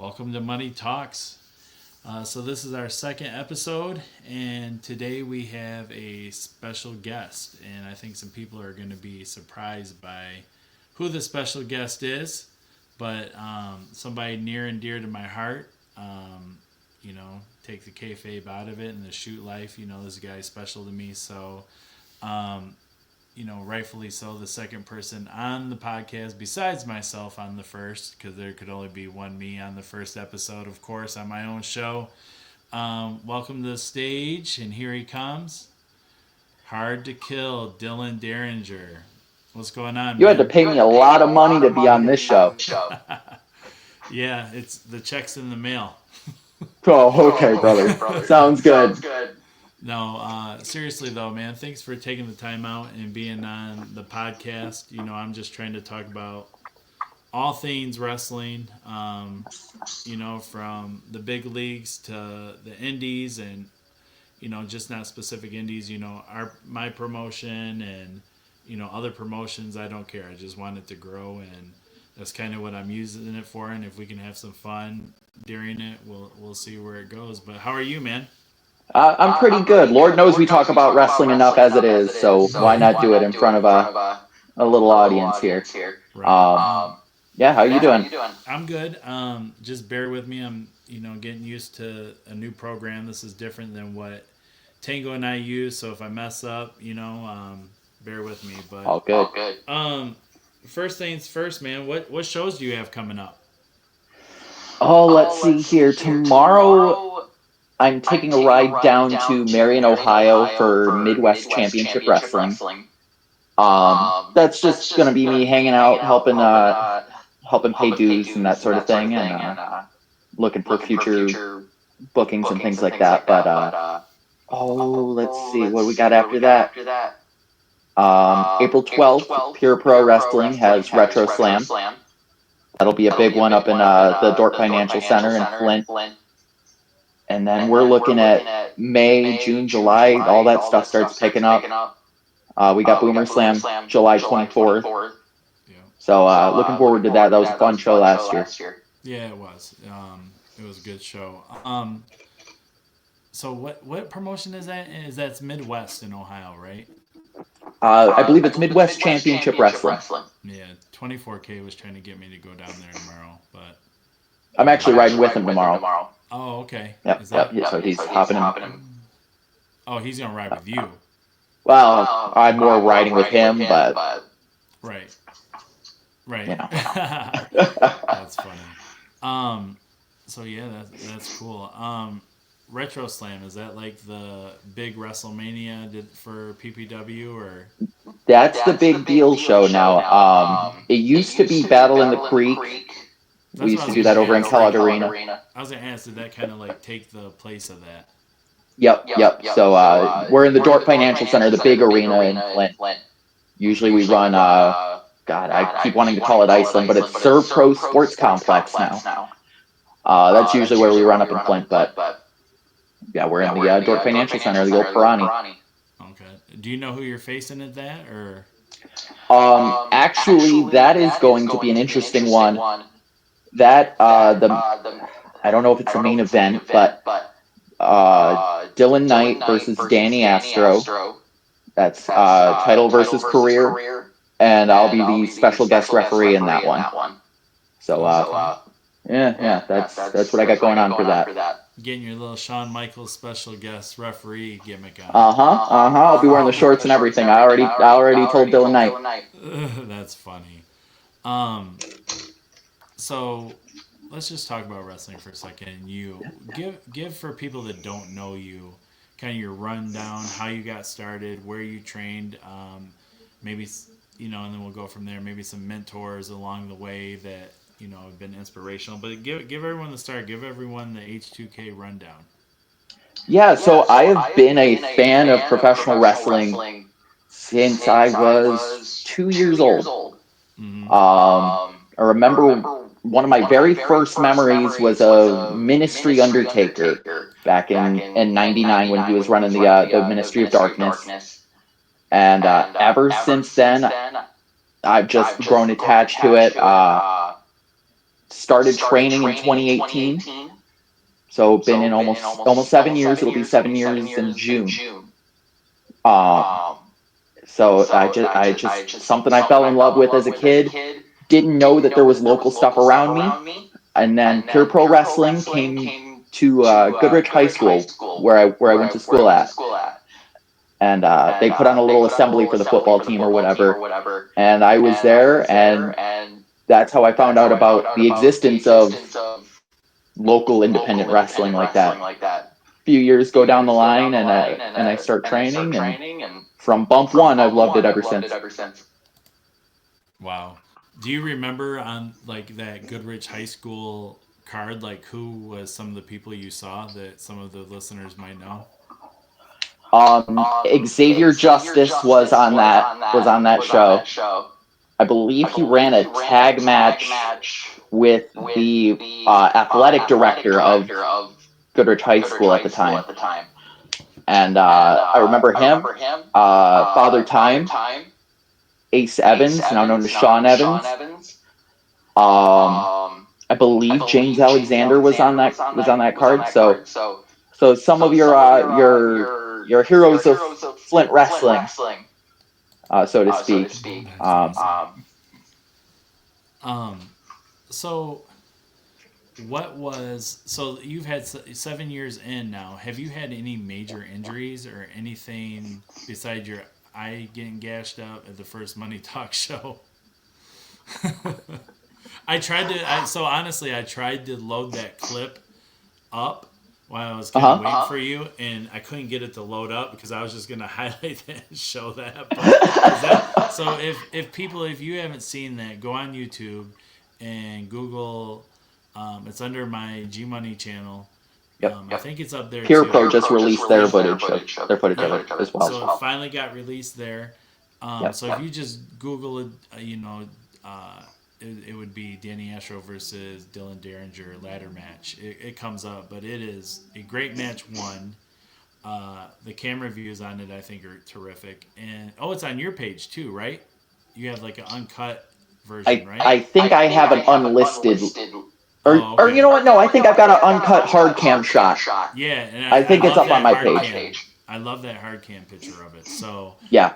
Welcome to Money Talks. So, this is our second episode, and today we have a special guest. And I think some people are going to be surprised by who the special guest is, but somebody near and dear to my heart. Take the kayfabe out of it and the shoot life. This guy's special to me. So, rightfully so, the second person on the podcast besides myself on the first, because there could only be one me on the first episode, of course, on my own show. Welcome to the stage, and here he comes. Hard to kill, Dylan Derringer. What's going on, You man? had to pay me a lot of money to be on this show. Yeah, it's the check's in the mail. Oh, okay, brother. Sounds good. No, seriously though, man, thanks for taking the time out and being on the podcast. I'm just trying to talk about all things wrestling, from the big leagues to the indies and, just not specific indies, my promotion and, other promotions. I don't care. I just want it to grow, and that's kind of what I'm using it for. And if we can have some fun during it, we'll see where it goes. But how are you, man? I'm pretty good. Lord knows we talk about wrestling enough as it is, so why not do it in front of a little audience here? Right. Yeah, how you doing? I'm good. Just bear with me. I'm, getting used to a new program. This is different than what Tango and I use. So if I mess up, bear with me. But All good. First things first, man. What shows do you have coming up? Oh, let's see here. Tomorrow, I'm taking a ride down to Marion, Ohio for Midwest Championship Wrestling. That's just going to be me hanging out, helping pay dues and that sort of thing, and looking for future bookings and things like that. But let's see what we got after that. April 12th, Pure Pro Wrestling has Retro Slam. That'll be a big one up in the Dorp Financial Center in Flint. And then we're looking at May, June, July. All that stuff starts picking up. We got Boomer Slam July 24th. Yeah. So looking forward to that. That was a fun show last year. Yeah, it was. It was a good show. So what promotion is that? That's Midwest in Ohio, right? I believe it's Midwest Championship Wrestling. Yeah, 24K was trying to get me to go down there tomorrow, but I'm actually riding with him tomorrow. Oh, okay. Yep. So he's hopping in. Oh, he's gonna ride with you. Well, I'm more riding with him, but Right. you know. That's funny. So yeah, that's cool. Retro Slam, is that like the big WrestleMania for PPW, or? That's the big deal show now. It used to be Battle in the Creek. We used to do that over in Kellogg Arena. I was gonna ask, did that kind of like take the place of that? Yep. So we're in the Dorp Financial Center, the big arena in Flint. Usually we run, I keep wanting to call it Iceland, but it's Serve Pro Sports Complex now. That's usually where we run up in Flint, but yeah, we're in the Dorp Financial Center, the old Pirani. Okay. Do you know who you're facing at that, or? Actually, that is going to be an interesting one. That I don't know if it's the main event, but Dylan Knight versus Danny Astro. That's title versus career, and I'll be the special guest referee in that one. So yeah, that's what I got going on for that. Getting your little Shawn Michaels special guest referee gimmick on. I'll be wearing the shorts and everything. I already told Dylan Knight. That's funny. So let's just talk about wrestling for a second. You give for people that don't know you, kind of your rundown, how you got started, where you trained, maybe and then we'll go from there. Maybe some mentors along the way that have been inspirational. But give everyone the start. Give everyone the H2K rundown. Yeah, so I have been a fan of professional wrestling since I was 2 years old. Mm-hmm. I remember one of my very first memories was a Ministry Undertaker back in '99 when he was running the Ministry of Darkness. And ever since then, I've just grown attached to it. started training in 2018. So been in almost 7 years. It'll be 7 years in June. Um, so I just something I fell in love with as a kid. Didn't know that there was local stuff around me, and then Pure Pro Wrestling came to Goodrich High School, where I went to school at, and they put on a little assembly for the football team or whatever, and I was there, and that's how I found out about the existence of local independent wrestling like that. Few years go down the line, and I start training, and from bump one, I've loved it ever since. Wow. Do you remember on like that Goodrich High School card, like who was some of the people you saw that some of the listeners might know? Xavier Justice was on that show. I believe he ran a tag match with the athletic director of Goodrich High School at the time, and I remember him, Father Time, Ace Evans, now known as Sean Evans. I believe James Alexander was on that card. So some of your heroes of Flint wrestling, so to speak. That's awesome. Um, so so you've had 7 years in now. Have you had any major injuries or anything besides your eye getting gashed up at the first Money Talk show? So honestly, I tried to load that clip up while I was kind of waiting for you, and I couldn't get it to load up because I was just gonna highlight that and show that. So if you haven't seen that, go on YouTube and Google. It's under my G Money channel. I think it's up there Pure too. Pro just released their footage of it as well. So it finally got released there. Yep. So if you just Google it, it would be Danny Astro versus Dylan Derringer ladder match. It comes up, but it is a great match. The camera views on it, I think, are terrific. And it's on your page too, right? You have like an uncut version, right? I think I have an unlisted. Or Okay. you know what? No, I think I've got an uncut hard cam shot. Yeah, and I think it's love up on that my hard page. cam. I love that hard cam picture of it. So Yeah.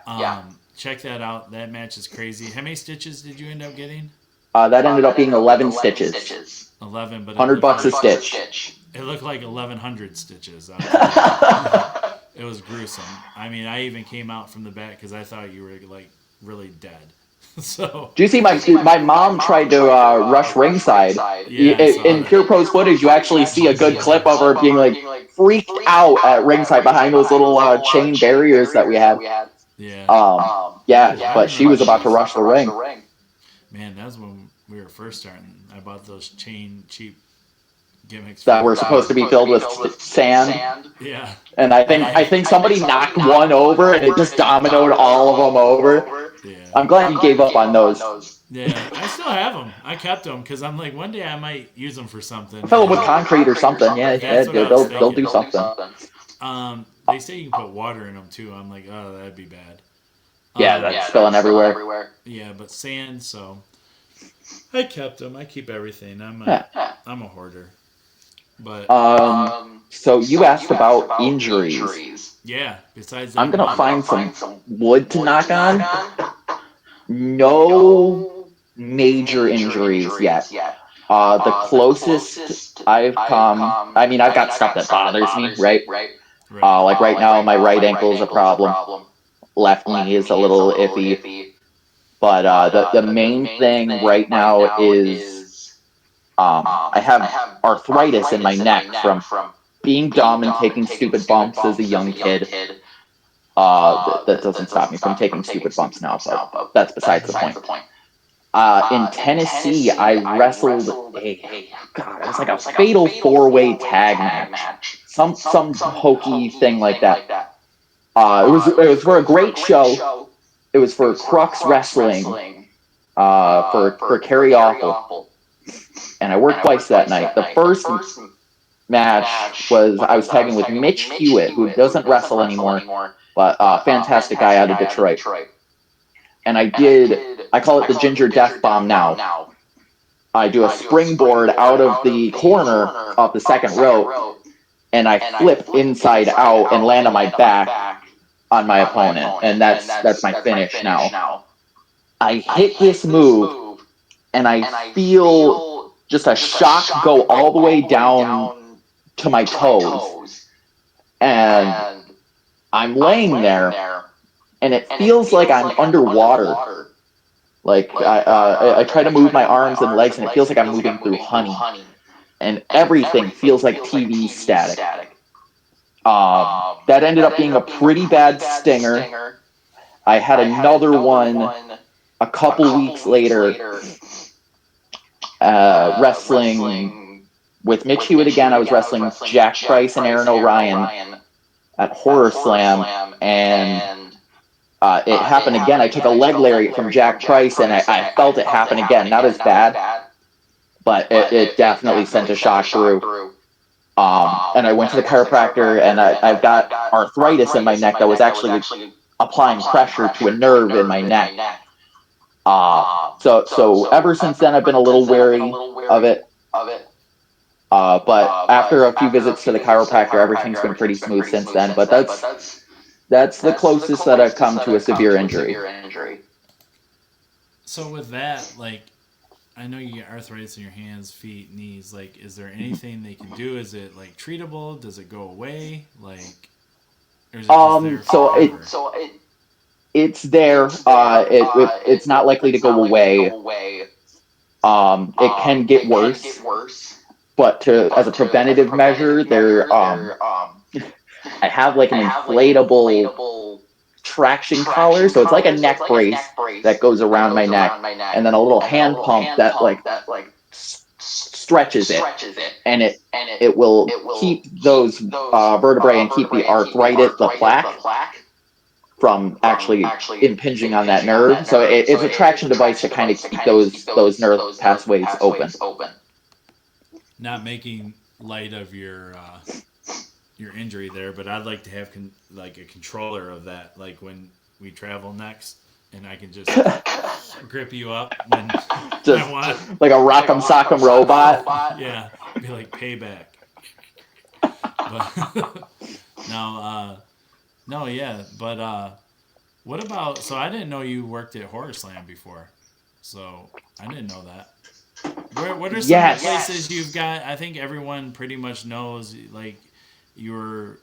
check that out. That match is crazy. How many stitches did you end up getting? That ended up being 11 stitches. 11, but $100 a stitch. It looked like 1,100 stitches. It was gruesome. I mean, I even came out from the back because I thought you were like really dead. So. Do you see my mom tried to rush ringside? Yeah, In Pure Pro's footage, you actually see a good clip of her being like freaked out at ringside behind those little chain barriers that we had. Yeah. But she was about to rush the ring. Man, that's when we were first starting. I bought those cheap gimmicks that were supposed to be filled with sand. Yeah. And I think somebody knocked one over and it just dominoed all of them over. Yeah. I'm glad you gave up on those. Yeah, I still have them. I kept them because I'm like, one day I might use them for something. Fill them with concrete or something. Yeah, they'll do something. They say you can put water in them too. I'm like, oh, that'd be bad. Yeah, that's spilling everywhere. Yeah, but sand. So I kept them. I keep everything. I'm a hoarder. But so you asked about injuries. Yeah. Besides that, I'm gonna find some wood to knock on. No major injuries yet. The closest I've come. I mean, I've got stuff that bothers me, right? Like right now, my right ankle is a problem. Left knee is a little iffy. But the main thing right now is I have arthritis in my neck from being dumb and taking stupid bumps as a young kid. That doesn't stop me from taking stupid bumps now, but that's besides the point. In Tennessee, I wrestled it was like a fatal four-way tag match. Some hokey thing like that. It was for a great show. It was for Crux Wrestling, for Kerry Awful. And I worked twice that night. The first match was I was tagging with Mitch Hewitt, who doesn't wrestle anymore, but a fantastic guy out of Detroit. And I call it the Ginger Death Bomb now. I do a springboard out of the corner of the second rope, and I flip inside out and land on my back on my opponent, and that's my finish now. I hit this move, and I feel just a shock go all the way down to my toes, and I'm laying there, and it feels like I'm underwater. Like I try to move my arms and legs, and it feels like I'm moving through honey, and everything feels like TV static. That ended up being a pretty bad stinger. I had another one a couple weeks later, wrestling with Mitch Hewitt again. I was wrestling Jack Price and Aaron O'Ryan at Horror Slam, and it happened again. I took a leg lariat from Jack Price, and I felt it happen again. Not as bad, but it definitely sent a shock through. And I went to the chiropractor, and I've got arthritis in my neck that was actually applying pressure to a nerve in my neck. So ever since then, I've been a little wary of it. But after a few visits to the chiropractor, everything's been pretty smooth since then. But that's the closest that I've come to a severe injury. So with that, like, I know you get arthritis in your hands, feet, knees. Like, is there anything they can do? Is it like treatable? Does it go away? Like, or is it just there forever? It's there. It's not likely to go away. It can get worse, but as a preventative measure, I have like an inflatable traction collar, so it's like a neck brace that goes around my neck, and then a little hand pump that like stretches it, and it will keep those vertebrae and keep the arthritis, the plaque, from actually impinging on that nerve. So it's a traction device to kind of keep those nerve pathways open. Not making light of your injury there, but I'd like to have like a controller of that, like when we travel next, and I can just grip you up when I want, like a Rock'em Sock'em robot. Yeah, be like payback. But no, yeah, but what about? So I didn't know you worked at Horror Slam before, so I didn't know that. What are some of the places you've got? I think everyone pretty much knows, like, you were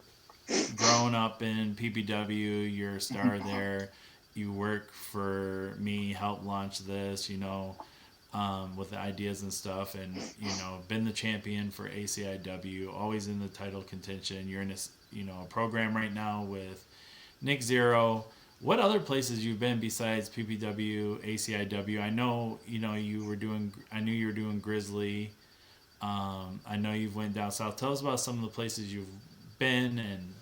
growing up in PPW, you're a star there. You work for me, help launch this, with the ideas and stuff, and been the champion for ACIW, always in the title contention. You're in a program right now with Nick Zero. What other places you've been besides PPW, ACIW? I know you were doing. I knew you were doing Grizzly. I know you've went down south. Tell us about some of the places you've been, and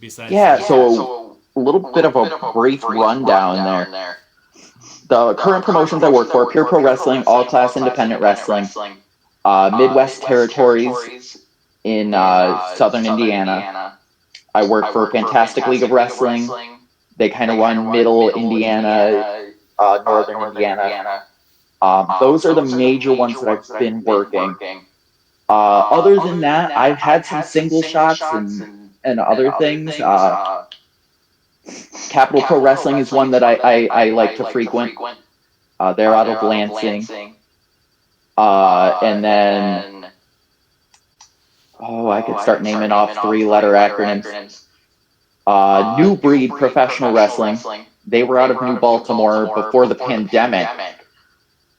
besides. Yeah, so a little bit of a brief rundown there. The current promotions I work for: Pure Pro Wrestling, All Class Independent Wrestling, Midwest Territories in Southern Indiana. I work for Fantastic League of Wrestling. They kind of run Middle Indiana, Northern Indiana. Those are the major ones that I've been working. Other than that, I've had some single shots and other things. Capital Pro Wrestling is one that I like to frequent. They're out of Lansing. And then, I could start naming off 3-letter acronyms. New Breed Professional Wrestling. They were out of New Baltimore before the pandemic.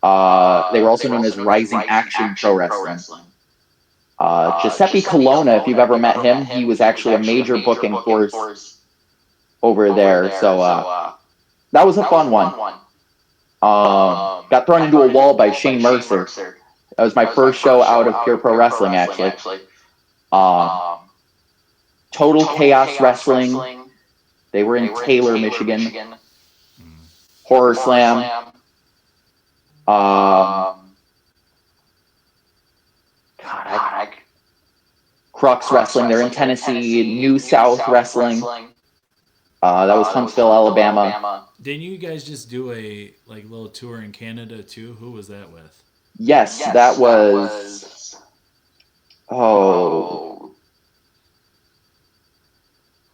They were also known as Rising Action Pro Wrestling. Giuseppe Colonna, if you've ever met him, he was actually a major booking force over there. So that was a fun one. Got thrown into a wall by Shane Mercer. That was my first show out of Pure Pro Wrestling, actually. Total Chaos Wrestling. They were in Taylor, Michigan. Horror Slam. Crux Wrestling. They're in Tennessee. New South Wrestling. That was Huntsville, Alabama. Didn't you guys just do a little tour in Canada too? Who was that with? Yes, that was. Oh,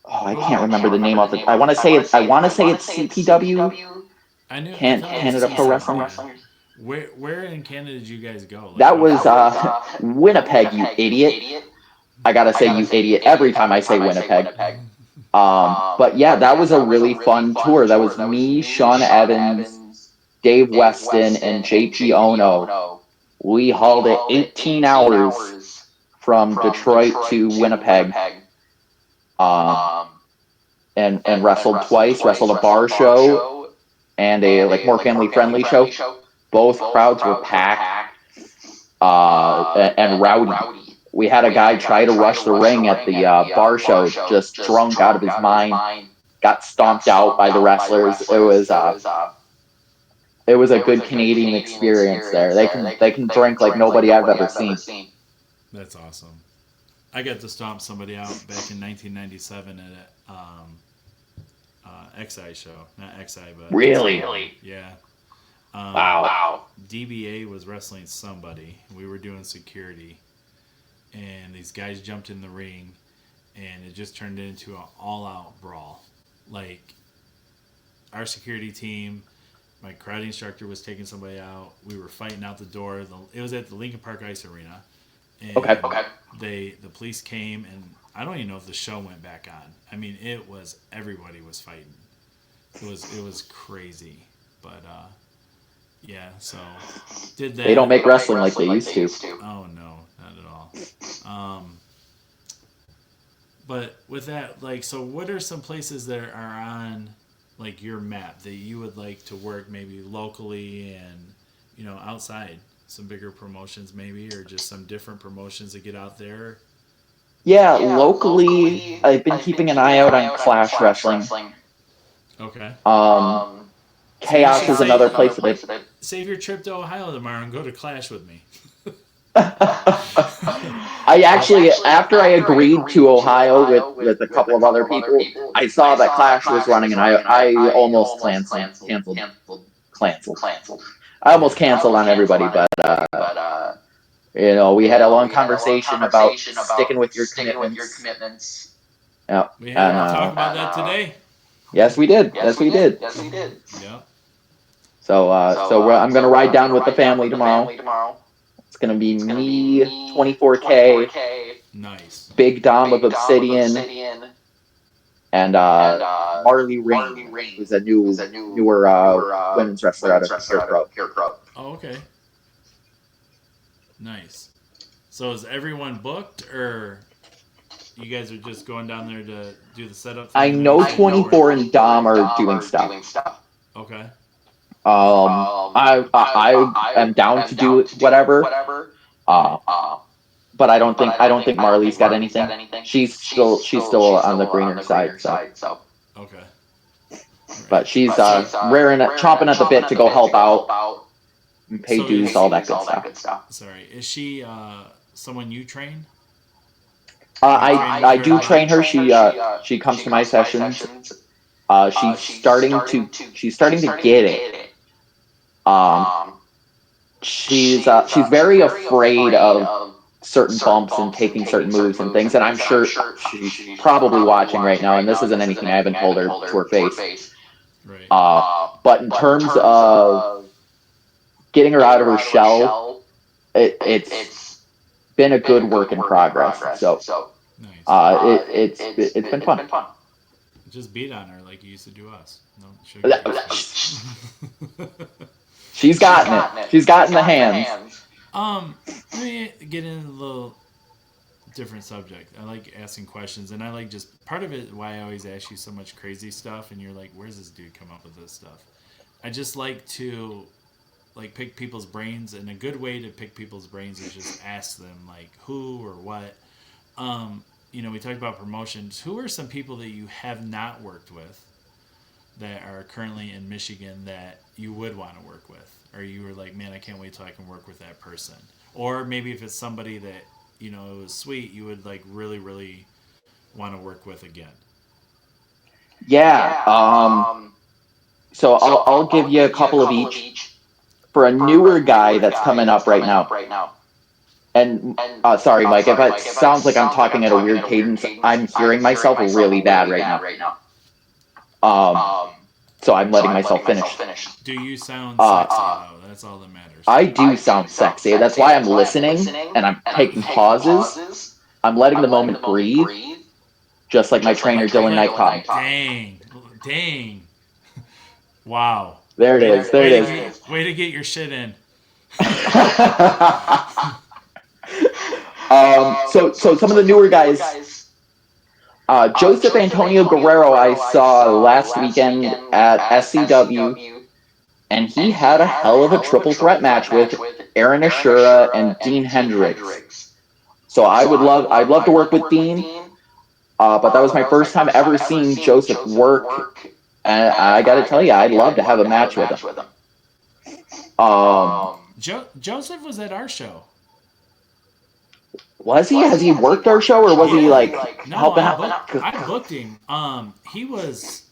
I What was can't it? remember the name of it. I want to say it. I want to say it's CPW. I knew. I thought it was Canada Pro TCW. Wrestling. Yeah. Where in Canada did you guys go? Like That was outside? Winnipeg, you idiot. I gotta say you idiot every time I say Winnipeg. But yeah, that was a really fun tour. That was me, Sean Evans, Dave Weston, and JP Ono. We hauled it 18 hours from Detroit to Winnipeg, um, and wrestled twice. Wrestled a bar show and a like more family friendly show. Both crowds were packed and rowdy. We had a guy try to rush the ring at the bar show, just drunk out of his mind. Got stomped out by the wrestlers. It was a good Canadian experience there. They can drink like nobody I've ever seen. That's awesome. I got to stomp somebody out back in 1997 at a XI show, not XI, but Really? yeah. Wow. DBA was wrestling somebody. We were doing security, and these guys jumped in the ring, and it just turned into an all-out brawl. Like our security team, my karate instructor was taking somebody out. We were fighting out the door. It was at the Lincoln Park Ice Arena, and Okay. the police came, and I don't even know if the show went back on. I mean, everybody was fighting. It was crazy, but yeah. So did that. They don't make wrestling like they used to. Oh no, not at all. But with that, like, so what are some places that are on like your map that you would like to work maybe locally and outside some bigger promotions maybe or just some different promotions to get out there? Yeah, locally, I've been keeping an eye out on Clash Wrestling. Okay. Um, So you Chaos should is another place that save your trip to Ohio tomorrow and go to Clash with me. I actually, after I agreed to Ohio with a couple of other people, I saw that Clash was running, and I almost canceled. I almost Yeah. canceled on everybody, but we had a long conversation about sticking with your commitments. Yeah, We had and to talk about that today. yes, we did. Yes, we did. Yeah. So I'm gonna ride down with the family tomorrow. It's gonna be me, 24K, Nice. Big Dom of Obsidian, and Marley Rain, who's a newer women's wrestler out of Pure Pro. Oh, okay. Nice. So is everyone booked, or you guys are just going down there to do the setup I thing? know 24 and Dom are doing stuff. Okay. I am down to do whatever. But I don't think Marley's got anything. She's still on the greener side. So, Okay. but she's raring, chomping at the bit to go help out and pay dues, all that good stuff. Sorry, is she someone you train? I do train her. She comes to my sessions. She's starting to get it. Um, she's very afraid of certain bumps and taking certain moves and things, and I'm sure she's probably watching right now. And this isn't anything I haven't told her to her face. Right. But in terms of getting her out of her shell, it's been a good work in progress. So Nice. it's been fun. Just beat on her like you used to do us. No, sugar. She's gotten it. She's gotten the hands. Let me get into a little different subject. I like asking questions, and I like just part of it why I always ask you so much crazy stuff, and you're like, "Where's this dude come up with this stuff?" I just like to like pick people's brains, and a good way to pick people's brains is just ask them like who or what. We talked about promotions. Who are some people that you have not worked with that are currently in Michigan that you would want to work with? Or you were like, man, I can't wait till I can work with that person. Or maybe if it's somebody that, it was sweet, you would like really, really want to work with again. Yeah. So I'll give you a couple of each. for a newer guy that's coming up right now. And sorry, Mike, if it sounds like I'm talking at a weird cadence, I'm hearing myself really bad right now. So I'm letting myself finish. Do you sound sexy though? That's all that matters. I do sound sexy. That's why I'm listening and I'm taking pauses. I'm letting the moment breathe, just like my trainer Dylan Knight taught me. Dang. Wow. There it is. There it is. Way to get your shit in. So some of the newer guys, Joseph Antonio Guerrero, I saw last weekend at SCW, and he had a hell of a triple threat match with Aaron Ashura and Dean Hendricks. So I'd love to work with Dean, but that was my first time ever seeing Joseph work, and I got to tell you, I'd love to have a match with him. Joseph was at our show. Was he? Has he worked our show, or was he helping out? I booked him. He was,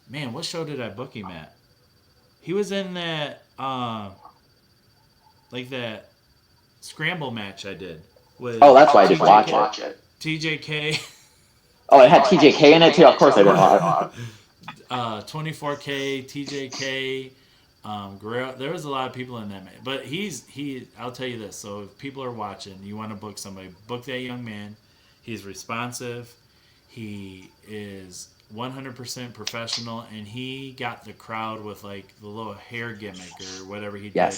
man. What show did I book him at? He was in that, that scramble match I did. Oh, that's why I didn't watch it. TJK. Oh, it had TJK in it too. Of course I didn't watch it. 24K, TJK. Guerrero, there was a lot of people in that match, but I'll tell you this. So if people are watching, you want to book somebody, book that young man. He's responsive. He is 100% professional, and he got the crowd with the little hair gimmick or whatever he did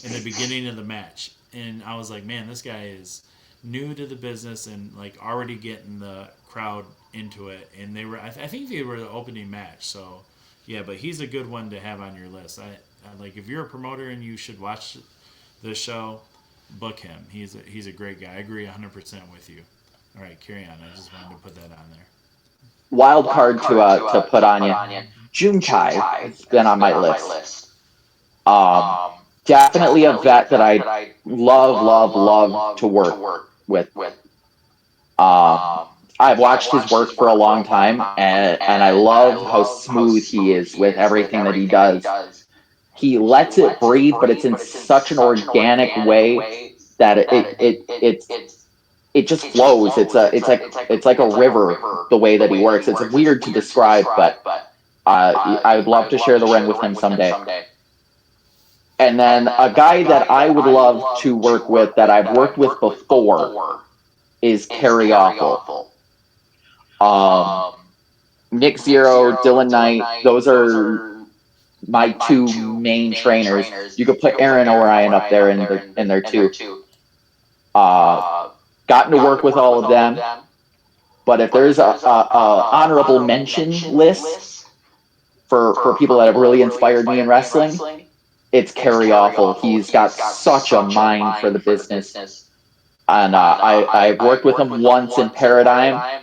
in the beginning of the match. And I was like, man, this guy is new to the business and already getting the crowd into it. And they were, I think they were the opening match. So yeah, but he's a good one to have on your list. I if you're a promoter and you should watch this show, book him. He's a great guy. I agree 100% with you. All right, carry on. I just wanted to put that on there. Wild card to put on you. Juntai has been on my list. Definitely a vet that I love to work with. I've watched his work for a long time, and I love how smooth he is with everything that he does. He lets it breathe, but it's in such an organic way that it just flows. It's like a river the way that he works. It's weird to describe, but I would love to share the ring with him someday. And then a guy that I would love to work with that I've worked with before is Carrie Awful. Nick Zero, Dylan Knight, those are my two main trainers. You could put Aaron Orion up there in there too. Gotten to work with all of them, but if there's a honorable mention list for people that have really inspired me in wrestling, it's Carrie Awful. He's got such a mind for the business, and I've worked with him once in Paradigm.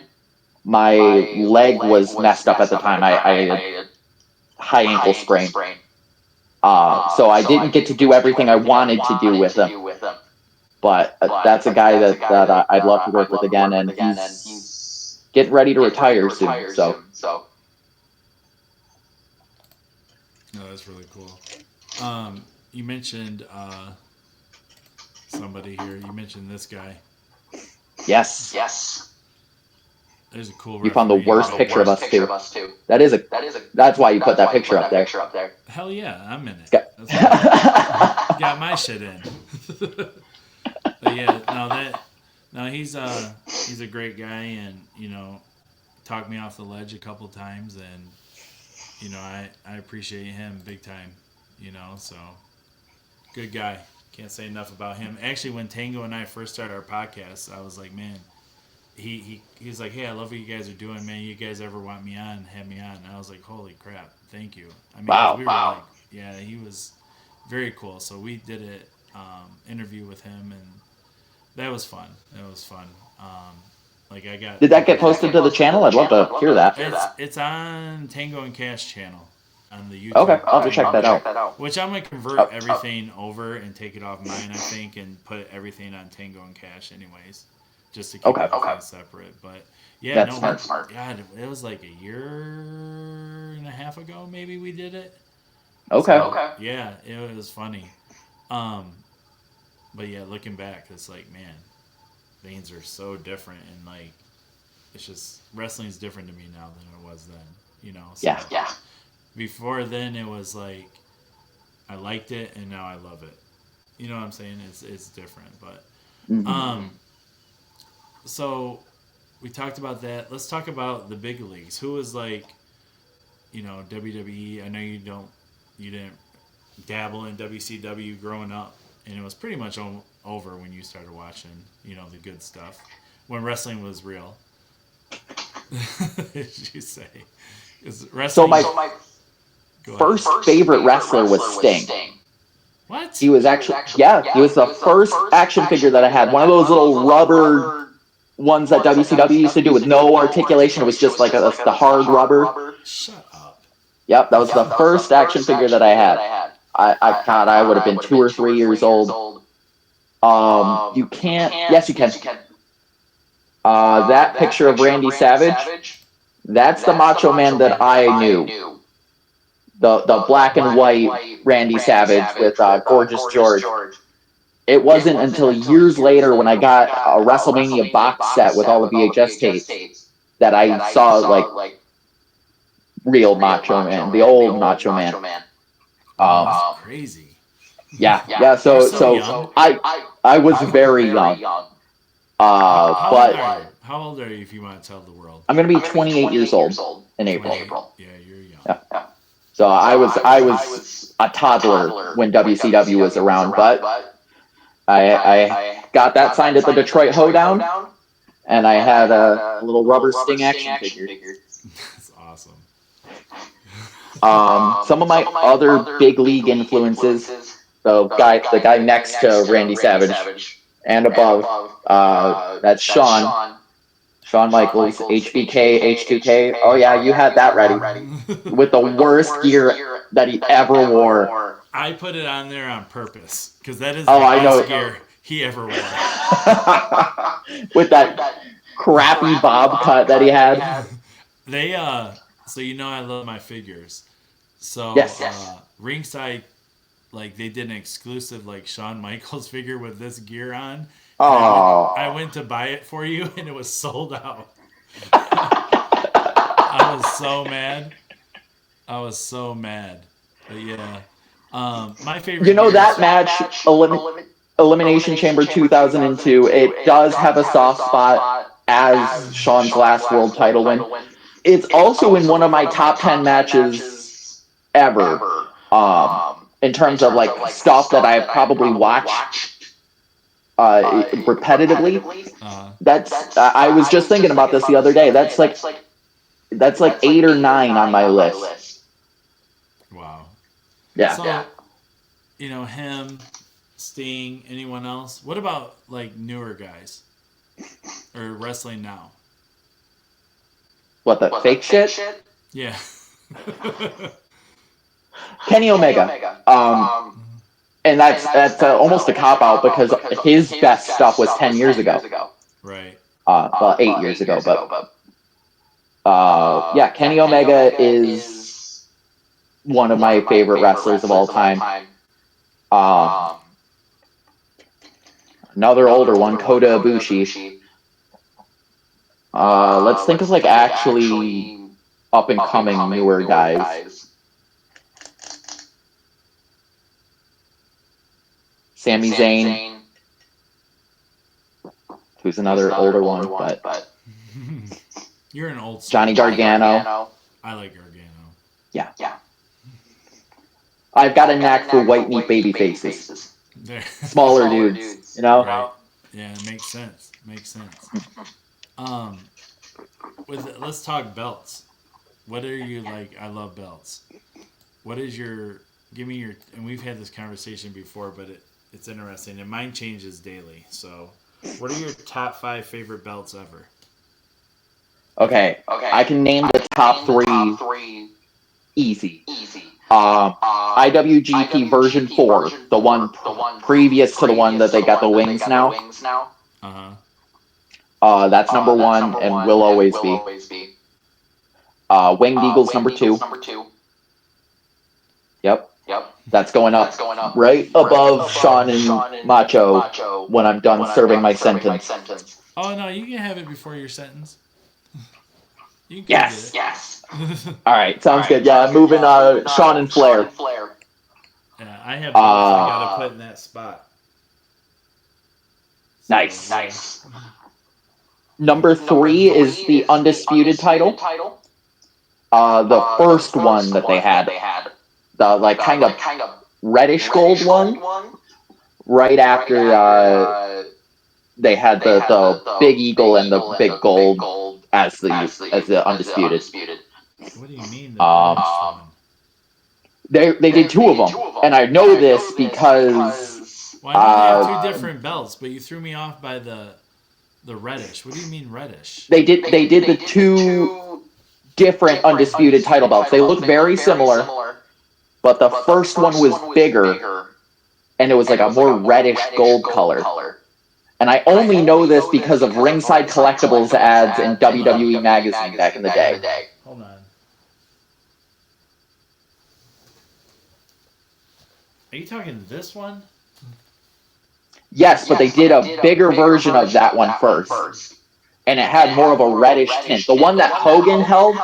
My leg was messed up at the time. I had high ankle sprain. So I didn't get to do everything I wanted to do with him. But that's a guy that I'd love to work with again, and he's getting ready to retire soon. So. No, that's really cool. You mentioned somebody here. You mentioned this guy. Yes. There's a cool. You found the worst picture of us too. That's why you put that picture up there. Hell yeah, I'm in it. Got my shit in. But yeah, he's a great guy, and talked me off the ledge a couple times, and I appreciate him big time. So good guy. Can't say enough about him. Actually, when Tango and I first started our podcast, I was like, man. He's like, hey, I love what you guys are doing, man. You guys ever want me on, have me on. And I was like, holy crap, thank you. I mean, wow. Yeah, he was very cool. So we did an interview with him, and that was fun. Did that get posted to the channel? I'd love to hear that. It's on Tango and Cash channel on the YouTube. Okay, I'll have to check that out. Which I'm gonna convert everything over and take it off mine, I think, and put everything on Tango and Cash, anyways. Just to keep everything separate. But yeah, that's smart. God, it was like a year and a half ago maybe we did it. Okay. So, yeah, it was funny. Um, but yeah, looking back, it's like, man, things are so different, and like, it's just wrestling's different to me now than it was then. You know, so Yeah. before then it was like I liked it, and now I love it. You know what I'm saying? It's different, but Mm-hmm. so we talked about that. Let's talk about the big leagues. Who was like, WWE? I know you didn't dabble in WCW growing up, and it was pretty much over when you started watching, the good stuff, when wrestling was real. As you say, is So wrestling? my Go ahead. first favorite wrestler was Sting. What? He was actually, yeah, he was the first action figure that I had. One of those little rubber ones that WCW used to do with no articulation. It was just like the hard rubber. Shut up. Yep, that was the first action figure that I had. God, I would have been 2 or 3 years old. You can't. Yes, you can. That picture of Randy Savage. That's the Macho Man that I knew. The black and white Randy Savage with Gorgeous George. It wasn't until years later when I got a WrestleMania box set with all the VHS tapes that I saw like real Macho Man, the old Macho Man. Wow, that's crazy. Yeah. You're So so young. I was very young. How old But are you? How old are you if you want to tell the world? I'm gonna be 28 years old in April. 28. Yeah, you're young. Yeah. So I was a toddler when WCW was around, but I got that signed at the Detroit Hoedown, and I had a little rubber Sting action figure. That's awesome. Some of my other big league influences, the guy next to Randy Savage and above, that's Shawn Michaels, HBK, H2K. Oh yeah, you had that ready with the worst gear that he ever wore. I put it on there on purpose because that is Oh, the I know. best gear he ever wore. With that crappy bob cut that he had. They so I love my figures. So Yes. ringside, like they did an exclusive like Shawn Michaels figure with this gear on. And Oh. I went to buy it for you, and it was sold out. I was so mad. But yeah, my favorite. That match, Elimination Chamber 2002, it does have a soft spot as Shawn's last world title win. It's also in one of my top 10 matches ever, in terms of like stuff that I've probably watched repetitively. I was just thinking about this the other day. That's like 8 or 9 on my list. Wow. Yeah. So, him, Sting, anyone else? What about like newer guys or wrestling now? What, the fake shit? Yeah. Kenny Omega. And that's almost a cop out because his best stuff was 10 years ago. Right. Well, 8 years ago, but yeah, Kenny Omega is one of my favorite wrestlers of all time. Another older one, Kota Ibushi. Let's think of like actually up and coming newer guys. Sami Zayn, who's another older one, but You're an old school. Johnny Gargano. I like Gargano. Yeah. I've got a knack for white meat baby faces. Smaller dudes, Right. Yeah, it makes sense. Let's talk belts. What are you like? I love belts. What is your? Give me your. And we've had this conversation before, but it's interesting. And mine changes daily. So, what are your top 5 favorite belts ever? Okay. I can name the top 3 easy. IWGP version 4, the one previous to the one that they got the wings now. That's number 1 and will always be. Winged Eagles number 2. Yep. That's going up right above Sean and Macho when I'm done serving my sentence. Oh no, you can have it before your sentence. You can come Yes. get it. All right, sounds good. Yeah, moving Sean and Flair. Yeah, I have both. I gotta put in that spot. So, Nice. yeah. Number 3 is the undisputed title. The first one that they had, the like kind of reddish gold one, right after they had the big eagle and the big gold as the undisputed. What do you mean the Um, reddish one? they did 2 of them, and I know this because Well, I know they have 2 different belts, but you threw me off by the reddish. What do you mean reddish? they did the 2 different undisputed title belts. They look very similar, but the first one was bigger, and it was like a more reddish gold color. And I only know this because of Ringside Collectibles ads in WWE Magazine back in the day. Hold on. Are you talking this one? Yes, but they did a bigger version of that one first. And it had more of a reddish tint. The one that Hogan held,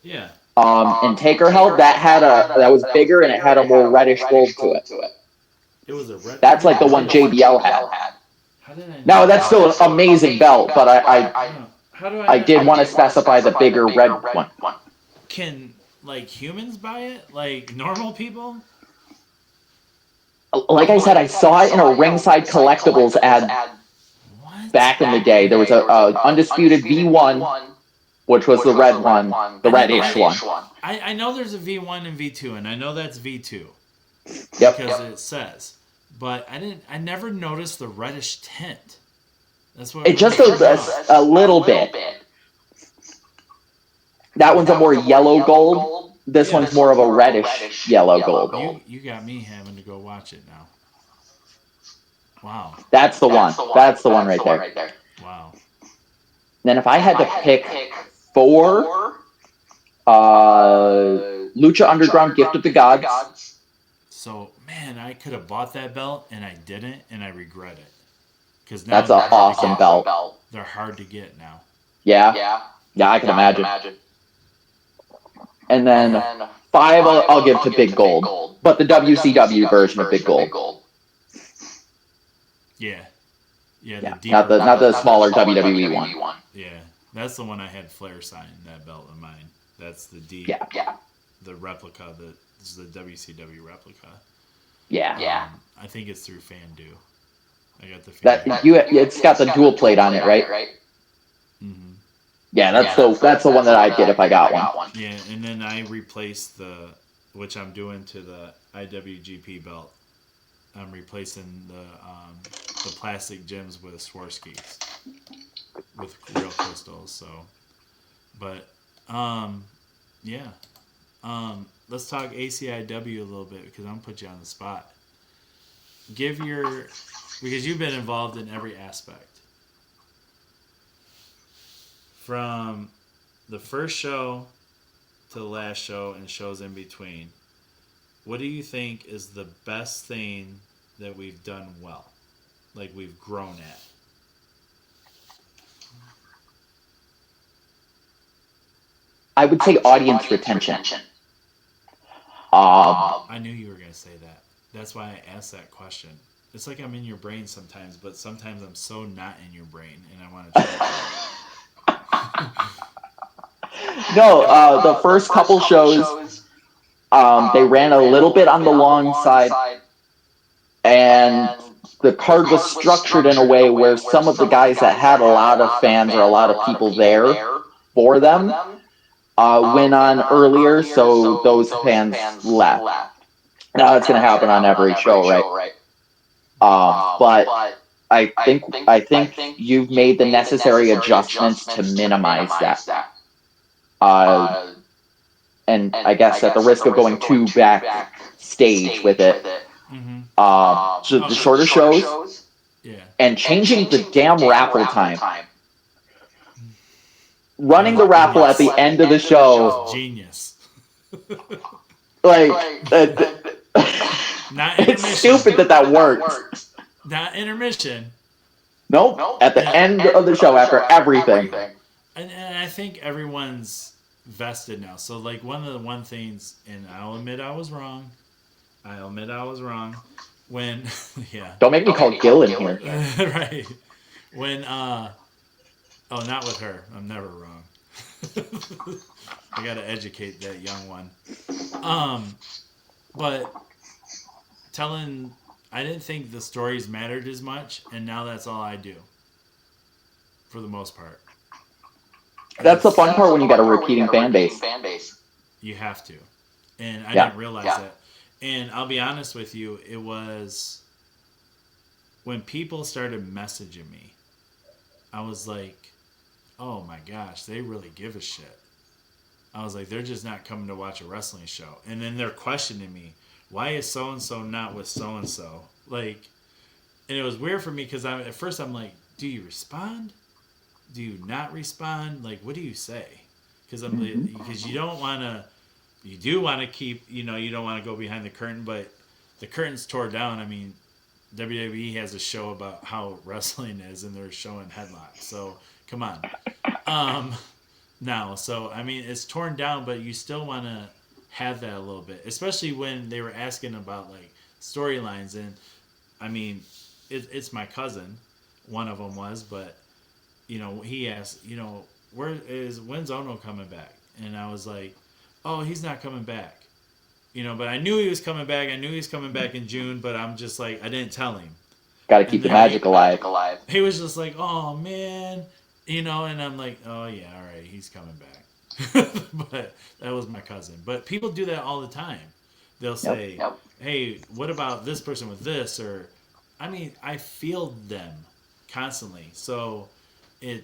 Yeah. and Taker held, that was bigger and it had a more reddish gold to it. It was a red. That's like the one JBL had. How did I know? No, that's still an amazing belt, but How do I did want to specify the bigger red one. Can like humans buy it? Like normal people? Like I said, I saw it in a Ringside Collectibles ad What? back in the day. There was a undisputed V1, which was the red one, the reddish one. I know there's a V1 and V2, and I know that's V2 Yep. because it says. But I never noticed the reddish tint. That's what It just a little bit. That one's a more yellow gold. This one's more of a reddish yellow gold. You got me having to go watch it now. Wow. That's the one. That's the one right there. Wow. Then if I had to pick 4, Lucha Underground Gift of the Gods. So, man, I could have bought that belt, and I didn't, and I regret it. Because That's an awesome belt. They're hard to get now. Yeah, I can imagine. And then 5, I'll give to Big Gold, but the WCW version of Big Gold. Yeah, not the smaller WWE one. Yeah, that's the one I had Flair sign, that belt of mine. That's the D. Yeah. The replica, this is the WCW replica. Yeah. I think it's through Fandu. I got the Fandu. It's got the dual plate on it, right? Mm-hmm. Yeah, that's the one that I'd get if I got one. Yeah, and then I replaced which I'm doing to the IWGP belt. I'm replacing the plastic gems with Swarovskis with real crystals. So, but yeah, let's talk ACIW a little bit because I'm gonna put you on the spot. Because you've been involved in every aspect. From the first show to the last show and shows in between, what do you think is the best thing that we've done well? Like we've grown at? I would say audience retention. I knew you were going to say that. That's why I asked that question. It's like I'm in your brain sometimes, but sometimes I'm so not in your brain and I want to try No, the first couple shows, they ran a little bit on the long side, and the card was structured in a way where some of the guys that had a lot of fans or a lot of people there for them went on earlier, so those fans left. Now that's going to happen on every show, right? But I think you've made the necessary adjustments to minimize that. And I guess at the risk of going too backstage with it, so the shorter shows, and changing the damn raffle time. Running the raffle at the end of the show, genius. like Not It's intermission. stupid that works. Not intermission. Nope. At the end of the show, after everything. And I think everyone's vested now. So like one of the one things, and I'll admit I was wrong. I'll admit I was wrong. When yeah. Don't make me call Dylan here. Right. When oh, not with her. I'm never wrong. I gotta educate that young one. Um, but telling, I didn't think the stories mattered as much, and now that's all I do, for the most part. That's the fun part when you got a repeating fan base. You have to, and I Yeah. didn't realize that. And I'll be honest with you, it was when people started messaging me, I was like, oh my gosh, they really give a shit. I was like, they're just not coming to watch a wrestling show. And then they're questioning me, why is so and so not with so and so? Like, and it was weird for me because at first I'm like, do you respond? Do you not respond? Like, what do you say? Because because you don't want to, you do want to keep, you don't want to go behind the curtain, but the curtain's tore down. I mean, WWE has a show about how wrestling is, and they're showing headlocks. So come on. Um, Now, so I mean, it's torn down, but you still want to have that a little bit, especially when they were asking about like storylines. And I mean, it's my cousin, one of them was, but he asked, when's Ono coming back? And I was like, oh, he's not coming back. But I knew he was coming back. I knew he was coming back in June, but I'm just like, I didn't tell him. Got to keep the magic alive. He was just like, oh man, and I'm like, oh yeah, all right, he's coming back. But that was my cousin. But people do that all the time. They'll say, hey, what about this person with this? Or, I mean, I feel them constantly. So I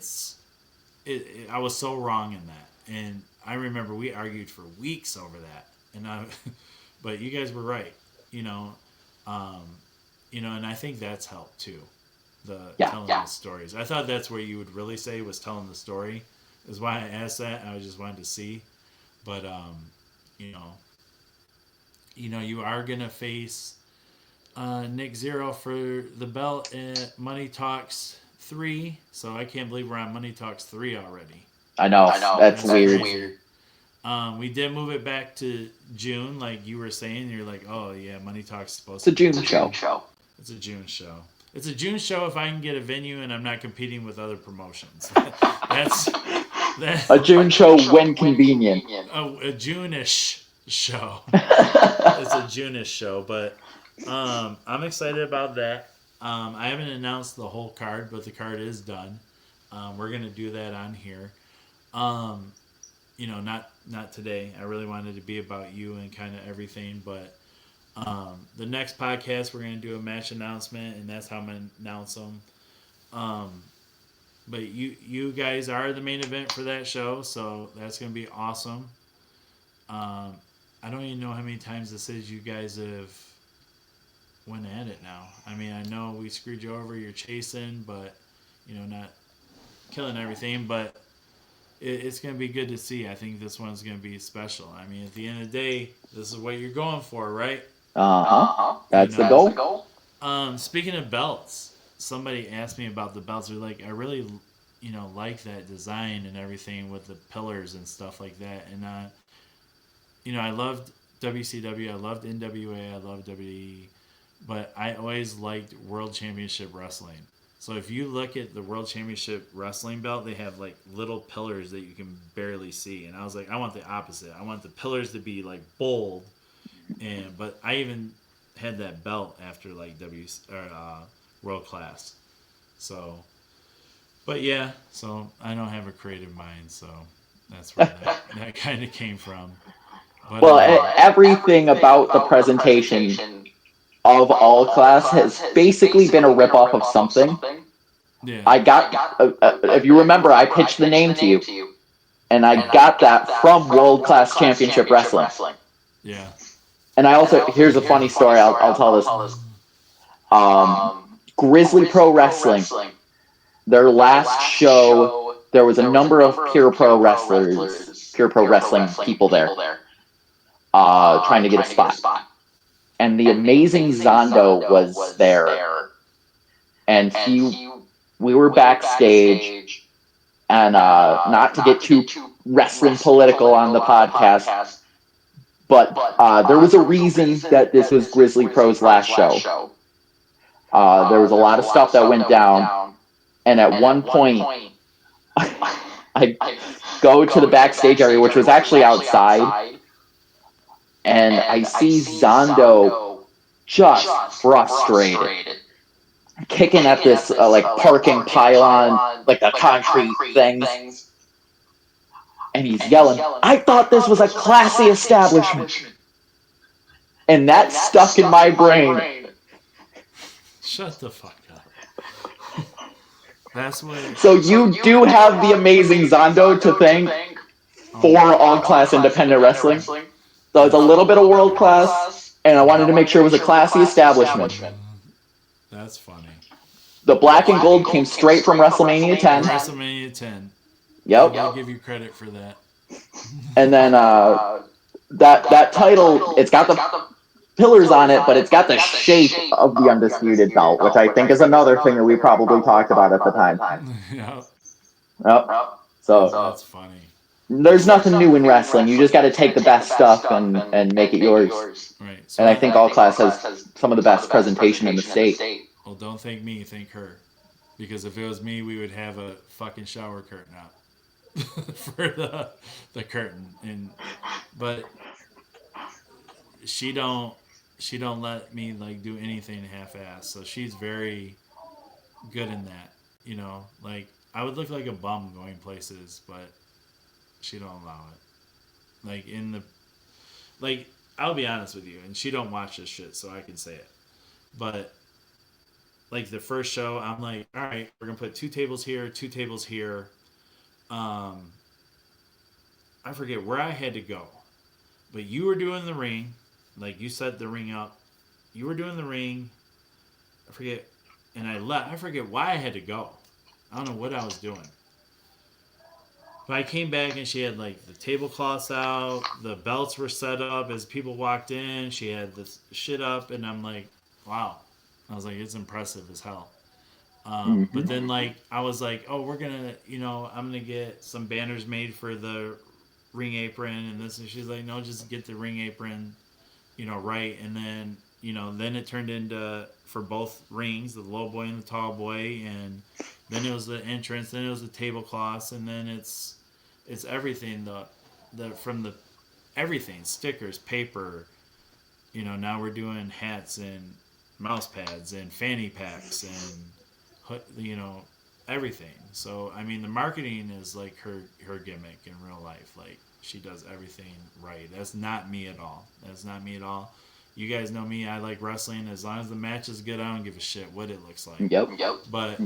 was so wrong in that. And I remember we argued for weeks over that. But you guys were right, um, and I think that's helped too. Telling the stories. I thought that's where you would really say was telling the story. Is why I asked that. I just wanted to see, but you are gonna face Nick Zero for the belt at Money Talks 3. So I can't believe we're on Money Talks 3 already. I know. That's weird. We did move it back to June, like you were saying. You're like, oh yeah, Money Talks supposed to be. It's a June show. It's a June show. It's a June show if I can get a venue and I'm not competing with other promotions. That's a June show when convenient. A June-ish show. It's a June-ish show, but I'm excited about that. I haven't announced the whole card, but the card is done. We're gonna do that on here. Not today. I really wanted to be about you and kind of everything, but the next podcast we're going to do a match announcement, and that's how I'm going to announce them. But you guys are the main event for that show, so that's going to be awesome. I don't even know how many times this is you guys have went at it now. I mean, I know we screwed you over. You're chasing, but not killing everything, but it's going to be good to see. I think this one's going to be special. I mean, at the end of the day, this is what you're going for, right? That's the goal. Speaking of belts, somebody asked me about the belts. They're like, I really, like that design and everything with the pillars and stuff like that. And, I loved WCW. I loved NWA. I loved WWE. But I always liked World Championship Wrestling. So if you look at the World Championship Wrestling belt, they have like little pillars that you can barely see. And I was like, I want the opposite. I want the pillars to be like bold. But I even had that belt after like World Class. So, but yeah, so I don't have a creative mind, so that's where that kind of came from. But, everything about the presentation of All Class has basically been a ripoff of something. Yeah. I got, if you remember, I pitched the name to you, and I got that from World Class Championship Wrestling. Yeah. And I also, here's a funny story, I'll tell this. Grizzly Pro Wrestling, their last show, there was a number of Pure Pro Wrestling people there, trying to get a spot. and the amazing Zondo was there, and we were backstage, and not to get too wrestling political on the podcast, but there was a reason that this was Grizzly Pro's last show. There was a lot of stuff that went down, and at one point, I go to the backstage area, which was actually outside, and I see Zondo just frustrated, kicking at this like parking pylon, like the concrete things, and he's yelling, "I thought this was a classy establishment," and that stuck in my brain. Shut the fuck up. That's what. So you do have the amazing Zondo to thank for all class independent wrestling. So it's a little bit of world class, and I wanted to make sure it was a classy establishment. That's funny. The black and gold came straight from WrestleMania 10. WrestleMania 10. Yep. I'll give you credit for that. And then that title, it's got the pillars on it, but it's got the shape of the undisputed belt, which I think is another thing that we probably talked about at the time. Yeah. Yep. So that's funny. There's nothing new in wrestling. You just got to take the best stuff and make it yours. Right. So and I think All Class has some of the best presentation in the state. Well, don't thank me, thank her. Because if it was me, we would have a fucking shower curtain up for the curtain. But she don't let me like do anything half-ass. So she's very good in that. You know, like I would look like a bum going places, but she don't allow it. Like I'll be honest with you, and she don't watch this shit, so I can say it. But like the first show, I'm like, all right, we're gonna put 2 tables here, 2 tables here. I forget where I had to go, but you were doing the ring, like you set the ring up. You were doing the ring. I forget, and I left. I forget why I had to go. I don't know what I was doing. But I came back and she had like the tablecloths out, the belts were set up as people walked in. She had this shit up, and I'm like, wow. I was like, it's impressive as hell. But then like I was like, oh, we're gonna, I'm gonna get some banners made for the ring apron and this, and she's like, no, just get the ring apron, right. And then then it turned into for both rings, the low boy and the tall boy, and then it was the entrance, then it was the tablecloths, and then it's everything, the from the everything, stickers, paper, now we're doing hats and mouse pads and fanny packs and everything. So I mean the marketing is like her gimmick in real life. Like she does everything right. That's not me at all. You guys know me. I like wrestling. As long as the match is good, I don't give a shit what it looks like. Yep. But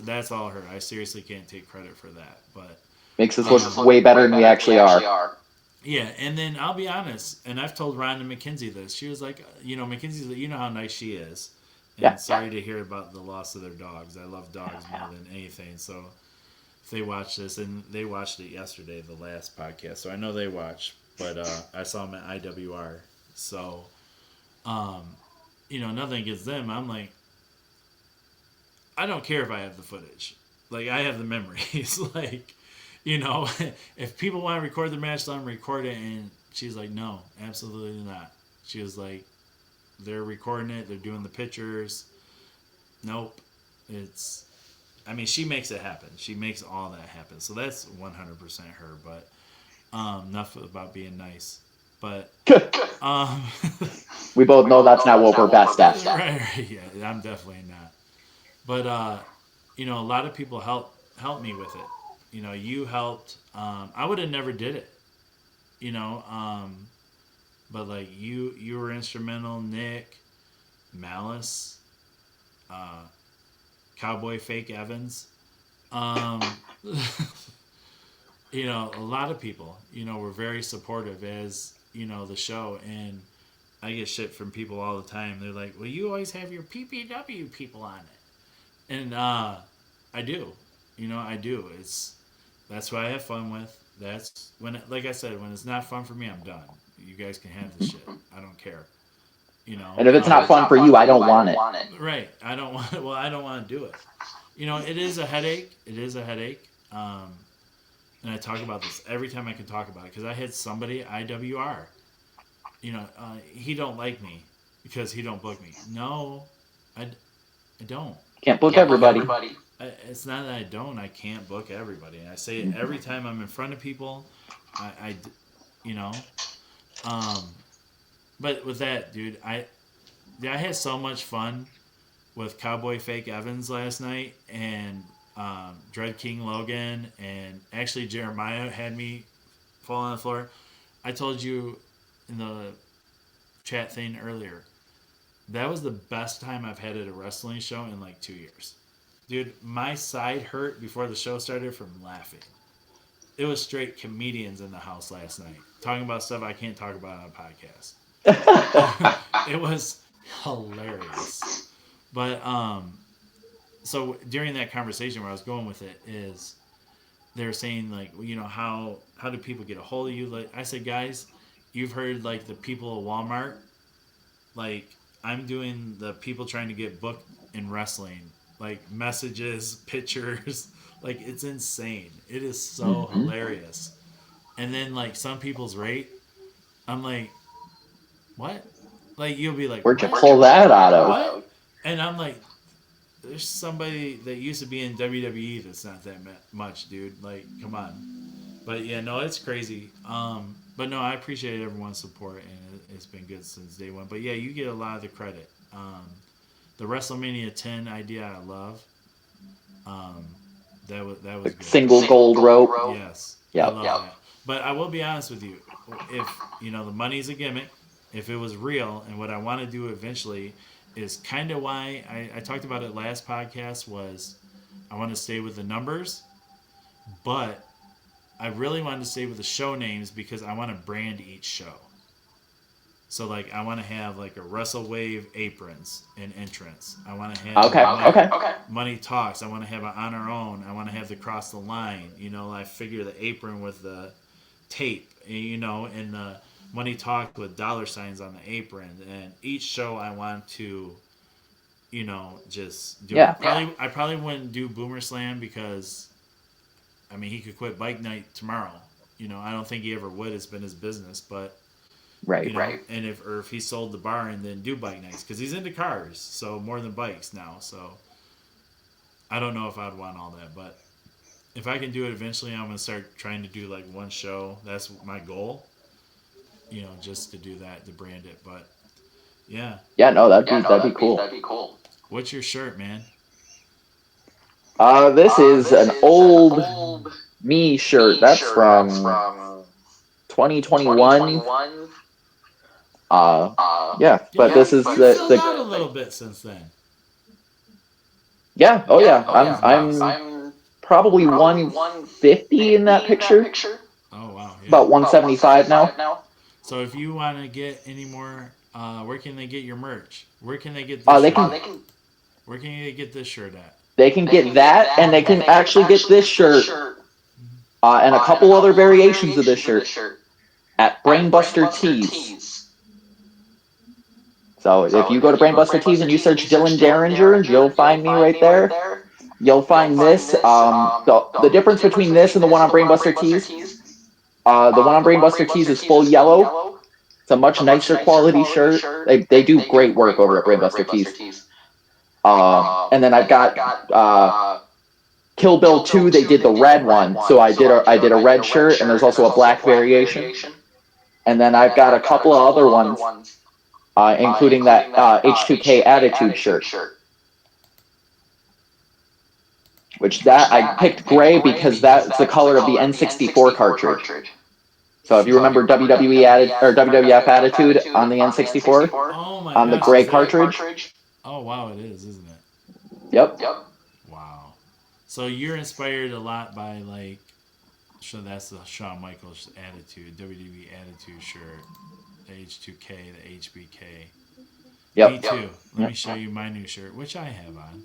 that's all her. I seriously can't take credit for that. But makes us look way better than we actually are. Yeah, and then I'll be honest, and I've told Rhonda McKenzie this. She was like, McKenzie's like, you know how nice she is. And sorry to hear about the loss of their dogs. I love dogs more than anything. So if they watch this, and they watched it yesterday, the last podcast, so I know they watch. But I saw them at IWR. So, nothing against them. I'm like, I don't care if I have the footage. Like, I have the memories. Like, if people want to record the match, let them record it. And she's like, no, absolutely not. She was like, they're recording it. They're doing the pictures. Nope. She makes it happen. She makes all that happen. So that's 100% her. But enough about being nice. But we both know that's not what we're best at. Right. Yeah, I'm definitely not. But a lot of people help me with it. You helped. I would have never did it. But like you were instrumental. Nick, Malice, Cowboy Fake Evans. A lot of people. Were very supportive as the show, and I get shit from people all the time. They're like, "Well, you always have your PPW people on it," and I do. I do. That's what I have fun with. That's when, like I said, when it's not fun for me, I'm done. You guys can have the shit. I don't care. And if it's not fun for you, I don't want it. Right. I don't want. Well, I don't want to do it. It is a headache. It is a headache. And I talk about this every time I can talk about it because I had somebody IWR. He don't like me because he don't book me. No, I don't. Can't book everybody. It's not that I don't. I can't book everybody. And I say it every time I'm in front of people. I you know. Um, but with that, dude, I had so much fun with Cowboy Fake Evans last night and Dread King Logan, and actually Jeremiah had me fall on the floor. I told you in the chat thing earlier, that was the best time I've had at a wrestling show in like 2 years. Dude, my side hurt before the show started from laughing. It was straight comedians in the house last night talking about stuff I can't talk about on a podcast. It was hilarious. But so during that conversation where I was going with it is they were saying like how do people get a hold of you? Like I said, guys, you've heard like the people of Walmart. Like I'm doing the people trying to get booked in wrestling, like messages, pictures, like it's insane. It is so hilarious. And then like some people's rate, I'm like, what? Like you'll be like, Where'd you what? pull that out of? What? And I'm like, there's somebody that used to be in WWE that's not that much, dude. Like, come on. But yeah, no, it's crazy. But no, I appreciate everyone's support, and it's been good since day one. But yeah, you get a lot of the credit. The WrestleMania 10 idea, I love. Um, that was good. Single gold rope. Yes, I Yep. love that. But I will be honest with you, if the money's a gimmick, if it was real, and what I want to do eventually is kind of why I talked about it last podcast was I want to stay with the numbers, but I really wanted to stay with the show names because I want to brand each show. So like I want to have like a Wrestle Wave aprons and entrance. I want to have Money Talks. I want to have it On Our Own. I want to have the Cross the Line. I figure the apron with the tape. And the Money Talk with dollar signs on the apron. And each show I want to, just do. Yeah. I probably wouldn't do Boomer Slam because, I mean, he could quit Bike Night tomorrow. I don't think he ever would. It's been his business, but. Right. And if he sold the bar and then do bike nights because he's into cars, so more than bikes now. So I don't know if I'd want all that, but if I can do it eventually, I'm gonna start trying to do like one show. That's my goal. Just to do that to brand it. But yeah. Yeah, no, that'd be cool. What's your shirt, man? This is an old me shirt. That's from 2021. Yeah, but this is the out a little bit since then. Yeah. Oh yeah. I'm probably 150 in that picture. Oh wow. Yeah. About 175 now. So if you want to get any more, where can they get your merch? Where can they get this? Where can they get this shirt at? They can get that, and they can actually get this shirt and a couple other variations of this shirt at Brainbuster Tees. So if you go to Brainbuster Tees and you search Dylan Derringer, you'll find me right there. You'll find this. The difference between this and the one on Brainbuster Tees, the one on Brainbuster Tees is full yellow. It's a much nicer quality shirt. They do great work over at Brainbuster Tees. And then I've got Kill Bill 2. They did the red one, so I did a red shirt, and there's also a black variation. And then I've got a couple of other ones. Including that H2K Attitude shirt. Which I picked gray because that's the color of the N64 cartridge. So if you remember WWF Attitude on the N64, on the gray cartridge. Oh wow, it is, isn't it? Yep. Wow. So you're inspired a lot by like, so that's the Shawn Michaels Attitude, WWE Attitude shirt. The H2K, the HBK. Yep. Me too. Let me show you my new shirt, which I have on,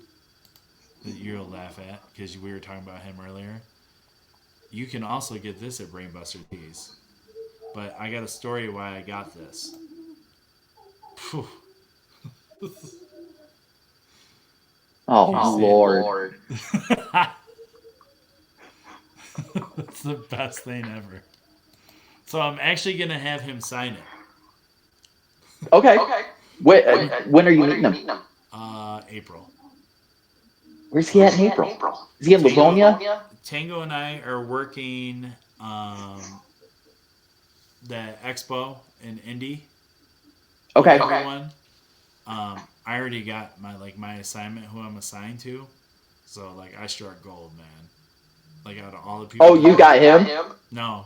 that you'll laugh at because we were talking about him earlier. You can also get this at Brainbuster Tees. But I got a story why I got this. Whew. Oh You see Lord. it? It's the best thing ever. So I'm actually gonna have him sign it. Okay. Wait, when are you meeting him? April. Where's he So at in April? Is he in Livonia? Tango and I are working the expo in Indy with Okay. everyone. I already got my assignment, who I'm assigned to. So like I struck gold, man. Like out of all the people. Oh, you got him? No,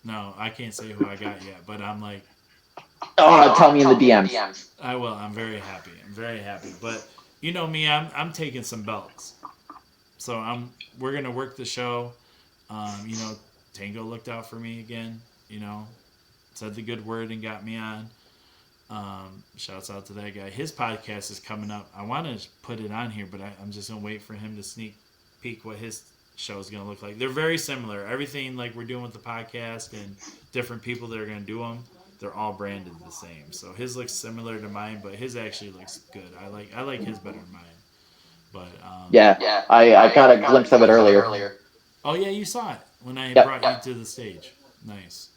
no, I can't say who I got yet, but I'm like, Oh, tell me in the DMs. I will. I'm very happy. I'm very happy. But you know me, I'm taking some belts. So we're gonna work the show. You know, Tango looked out for me again. You know, said the good word and got me on. Shouts out to that guy. His podcast is coming up. I want to put it on here, but I'm just gonna wait for him to sneak peek what his show is gonna look like. They're very similar. Everything like we're doing with the podcast and different people that are gonna do them. They're all branded the same. So his looks similar to mine, but his actually looks good. I like his better than mine. But Yeah, I got a glimpse of it earlier. oh yeah, you saw it when I Yep. brought you to the stage. Nice.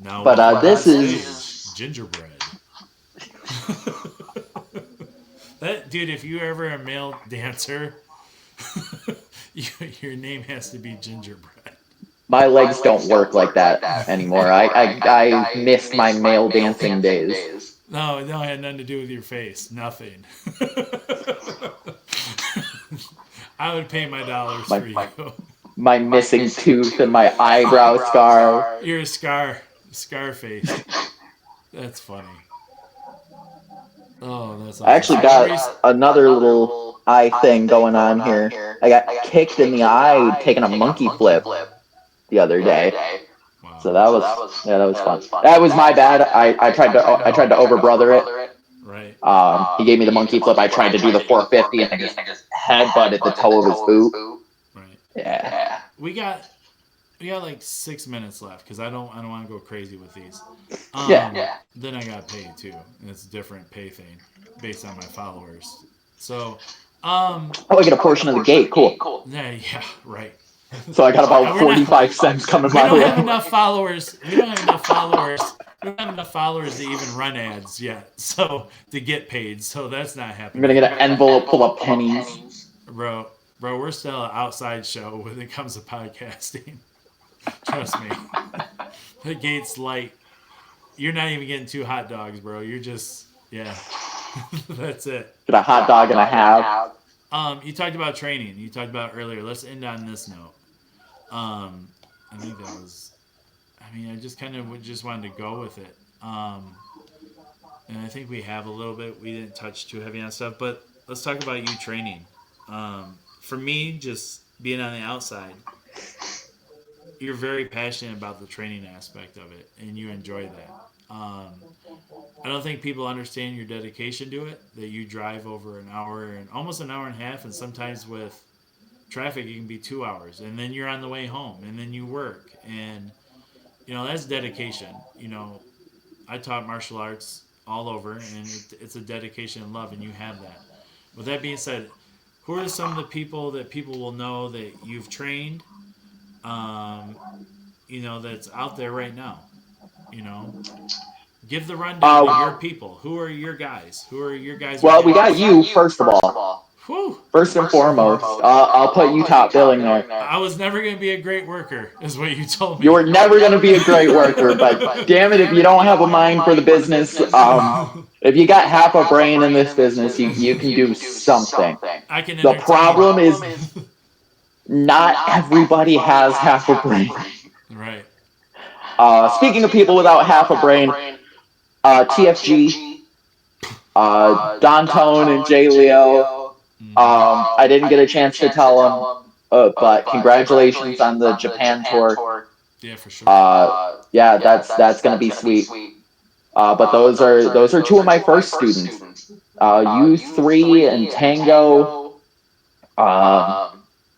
Now But welcome this to the is stage, gingerbread. That dude, if you ever a male dancer, your name has to be gingerbread. my legs don't work like that anymore. I missed my male dancing days. No, it had nothing to do with your face. Nothing. I would pay my dollars My for you. my missing tooth and my eyebrow scar. You're a scar faced. That's funny. Oh, that's awesome. I actually got another little eye thing going on here. I got kicked in the eye taking a monkey flip the other day. Wow. So that was fun. That was my bad. I tried to overbrother it. Right. He gave me the monkey flip. I tried to do the 450 and I just headbutted the toe of his boot. Right. Yeah. We got like 6 minutes left because I don't want to go crazy with these. Then I got paid too, and it's a different pay thing based on my followers. So, Oh, I get a portion of the gate. Cool. yeah, right. So I got about 45 cents coming We my don't way. have enough followers. We don't have enough followers. We don't have enough followers to even run ads yet. So to get paid. So that's not I'm happening. gonna get an envelope full of pennies. Bro, we're still an outside show when it comes to podcasting. Trust me. The gate's light. You're not even getting 2 hot dogs, bro. You're just that's it. Get a hot dog and a half. You talked about training. You talked about earlier. Let's end on this note. I think that was. I mean, I just kind of just wanted to go with it. And I think we have a little bit. We didn't touch too heavy on stuff, but let's talk about you training. For me, just being on the outside, you're very passionate about the training aspect of it, and you enjoy that. I don't think people understand your dedication to it. That you drive over an hour and almost an hour and a half, and sometimes with traffic it can be 2 hours, and then you're on the way home, and then you work, and that's dedication. I taught martial arts all over, and it's a dedication and love, and you have that. With that being said, who are some of the people that people will know that you've trained? That's out there right now. Give the rundown to your people. Who are your guys? Well, we got you first of all. Whew. First and foremost, I'll put you top billing there. I was never going to be a great worker, is what you told me. You were never going to be a great worker, but damn it, if you don't have a mind for the business, if you got half a brain in this business, you can do something. I can The problem is not everybody has half a brain. Right. Speaking of people without half a brain, TFG, Don Tone and Jay Leo. I didn't get a chance to tell them, but congratulations on the Japan tour. Yeah, for sure. That's gonna be sweet. But those are 2 of my first students. You 3 and Tango,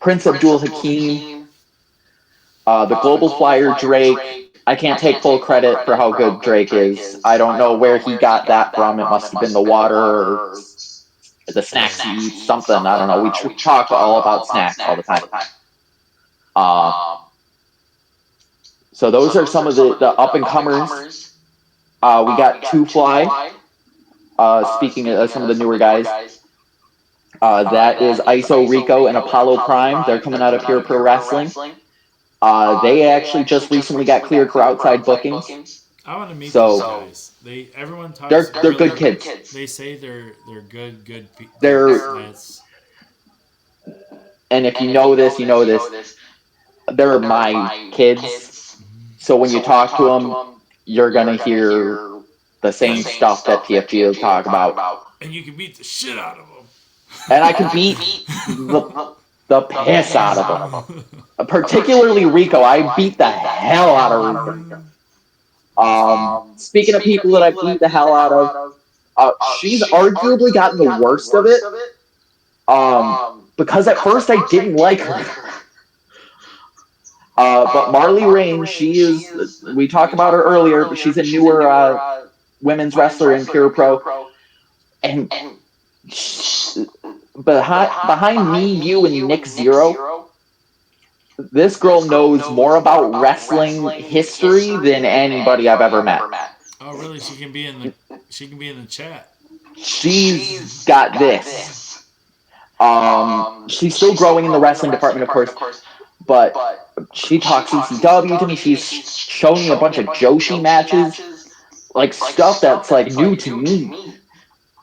Prince Abdul Hakim, the Global Flyer Drake. I can't take full credit for how good Drake is. I don't know where he got that from. It must have been the water or the snacks he eats, something. I don't know. We talk all about snacks all the time. Um, so those are some of the up and comers. We got Two Fly. Speaking of some of the newer guys, that is ISO Rico and Apollo Prime. They're coming out of Pure Pro Wrestling. They actually just recently got cleared for outside bookings. I want to meet those So guys. Everyone talks. they're good kids. They say they're good They're lads. and if you know this, you know this. They're my kids. So when you talk to them, you're gonna hear the same stuff that TFG will talk about. And you can beat the shit out of them. And I can beat the piss out of them. Particularly Rico. I beat the hell out of Rico. Speaking of people that I beat the hell out of, she's arguably gotten the worst of it. Because at first I didn't like her. But Marley Rain, she is, we talked about her earlier, but she's a newer women's wrestler in Pure Pro. And behind me, you, and Nick Zero, this girl knows more about wrestling history than anybody I've ever met. Oh, really? She can be in the chat. She's got this. She's still growing in the wrestling department, of course, but she talks ECW to me. She's shown me a bunch of Joshi matches, like stuff that's like new to me.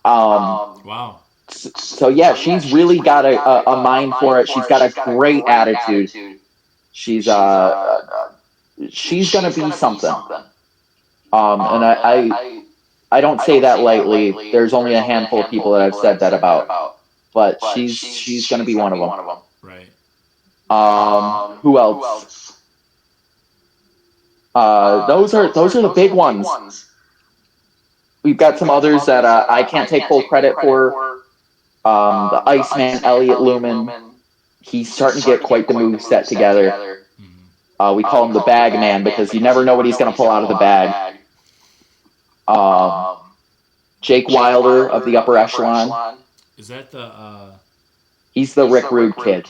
Wow. So yeah, she's really got a mind for it. She's got a great attitude. She's gonna be something. And I don't say that lightly. There's only a handful of people that I've said that about, but she's gonna be one of them. Right. Who else? Those are the big ones. We've got some others that I can't take full credit for. The Iceman, Elliot Lumen, he's starting to get quite the move set together. We call him the Bag Man because you never know what he's going to pull out of the bag. Jake Wilder of the Upper Echelon. Is that the? He's the Rick Rude kid.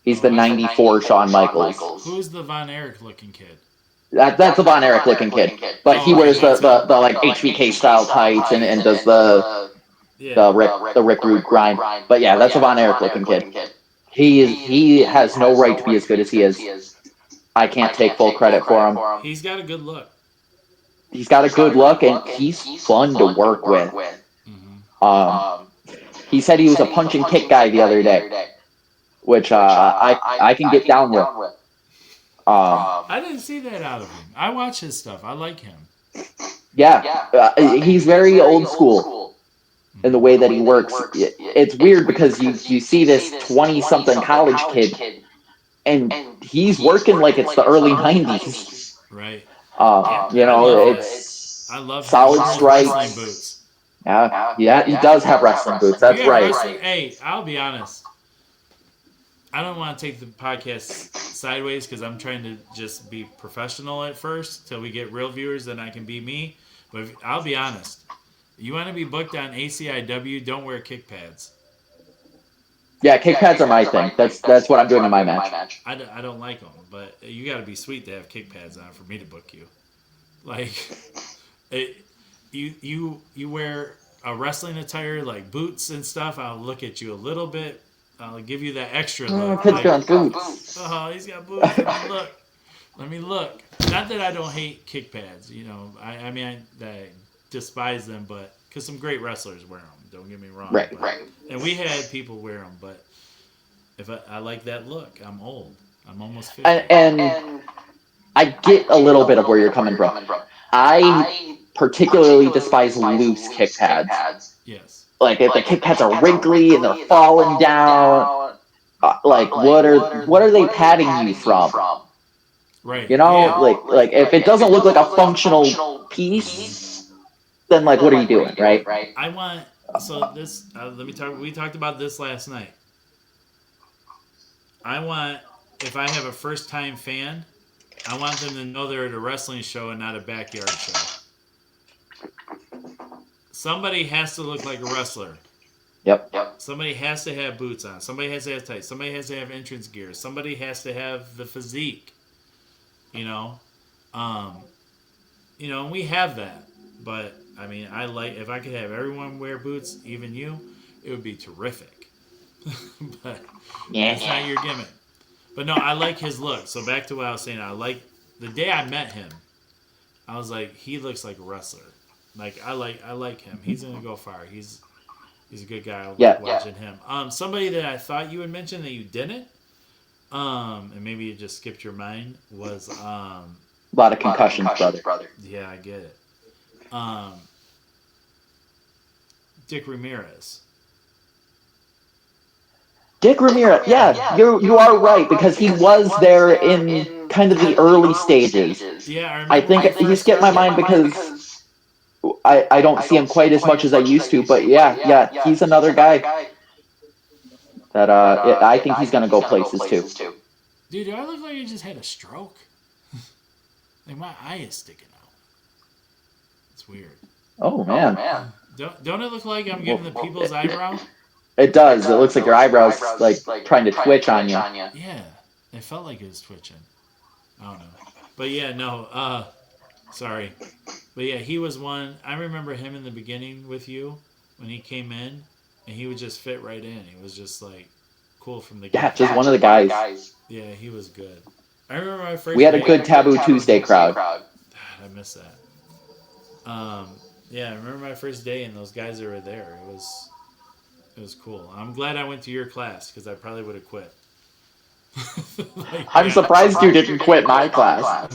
He's the '94 Shawn Michaels. Who's the Von Erich looking kid? That's a Von Erich looking kid, but he wears the like HBK style tights and does the Rick Rude grind. But yeah, that's a Von Erich looking kid. He has no right to be as good as he is. I can't take full credit for him. He's got a good look. He's got a good look, and he's fun to work with. He said he was a punch and kick guy the other day, which I can get down with. I didn't see that out of him. I watch his stuff. I like him. Yeah, he's very old school in the way that he works. It's weird because you see this 20-something college kid, and he's working like it's the early '90s. Right. It's I love solid stripes. Boots. Yeah, he does have wrestling boots. That's right. Hey, I'll be honest. I don't want to take the podcast sideways because I'm trying to just be professional at first till we get real viewers, then I can be me. But I'll be honest. You want to be booked on ACIW, don't wear kick pads. Yeah, kick pads are my thing. That's what I'm doing in my match. I don't like them, but you got to be sweet to have kick pads on for me to book you. Like, you wear a wrestling attire like boots and stuff, I'll look at you a little bit. I'll give you that extra look. Kid's got boots. Oh, he's got boots. Let me look. Not that I don't hate kick pads. I despise them, but because some great wrestlers wear them. Don't get me wrong. Right. And we had people wear them, but if I like that look, I'm old. I'm almost 50. And I get a little bit of where you're coming from. I particularly despise loose kick pads. Yes. Like if the kick pads are wrinkly and they're falling down, what are they padding you from? Right. Like if it doesn't look like a functional piece, then what are you doing, right? I want this. Let me talk. We talked about this last night. I want if I have a first-time fan, I want them to know they're at a wrestling show and not a backyard show. Somebody has to look like a wrestler. Yep. Somebody has to have boots on. Somebody has to have tights. Somebody has to have entrance gear. Somebody has to have the physique. You know, and we have that. But I mean, I like if I could have everyone wear boots, even you, it would be terrific. But it's not your gimmick. But no, I like his look. So back to what I was saying. I like the day I met him. I was like, he looks like a wrestler. Like I like him. He's gonna go far. He's a good guy. I like watching him. Somebody that I thought you would mention that you didn't, and maybe you just skipped your mind was a lot of concussions, brother. Yeah, I get it. Dick Ramirez. Dick Ramirez, yeah, you are right because he was there in kind of the early stages. Yeah, I think he skipped my mind because I don't see him quite as much as I used to. But yeah, he's another guy that I think he's gonna go places too. Dude, do I look like I just had a stroke? Like my eye is sticking out. It's weird. Oh man. Don't it look like I'm giving the people's eyebrow? It does. It looks like your eyebrows like trying to twitch on you. Yeah, it felt like it was twitching. I don't know, but yeah, no. Sorry, but yeah, he was one. I remember him in the beginning with you when he came in, and he would just fit right in. He was just like cool from the get. Yeah, just one of the guys. Yeah, he was good. I remember my first. We had a good Taboo Tuesday crowd. I miss that. Yeah, I remember my first day and those guys that were there. It was cool. I'm glad I went to your class because I probably would have quit. I'm surprised you didn't quit my class.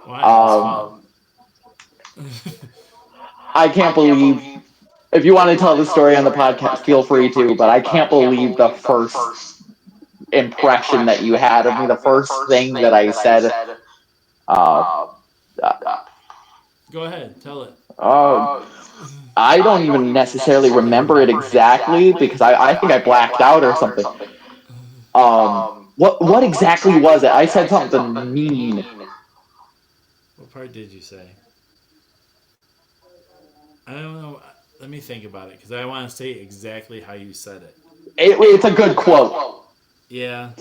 Why? I can't believe. If you want to tell the story on the podcast, feel free to. But I can't believe the first impression that you had of me. The first thing that I said. Go ahead, tell it. I don't even necessarily remember it exactly because I think I blacked out or something. What exactly was it? I said something mean. What part did you say? I don't know. Let me think about it because I want to say exactly how you said it. It's a good quote. Yeah.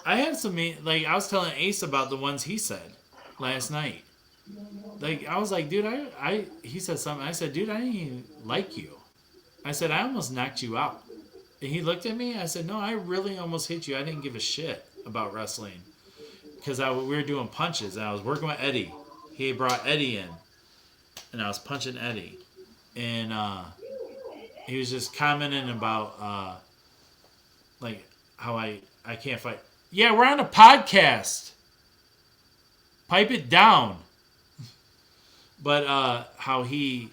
I had some I was telling Ace about the ones he said last night. Like I was like, dude, he said something. I said, dude, I didn't even like you. I said, I almost knocked you out. And he looked at me. I said, no, I really almost hit you. I didn't give a shit about wrestling because we were doing punches and I was working with Eddie. He brought Eddie in, and I was punching Eddie, and he was just commenting about like how I can't fight. Yeah, we're on a podcast. Pipe it down. But how he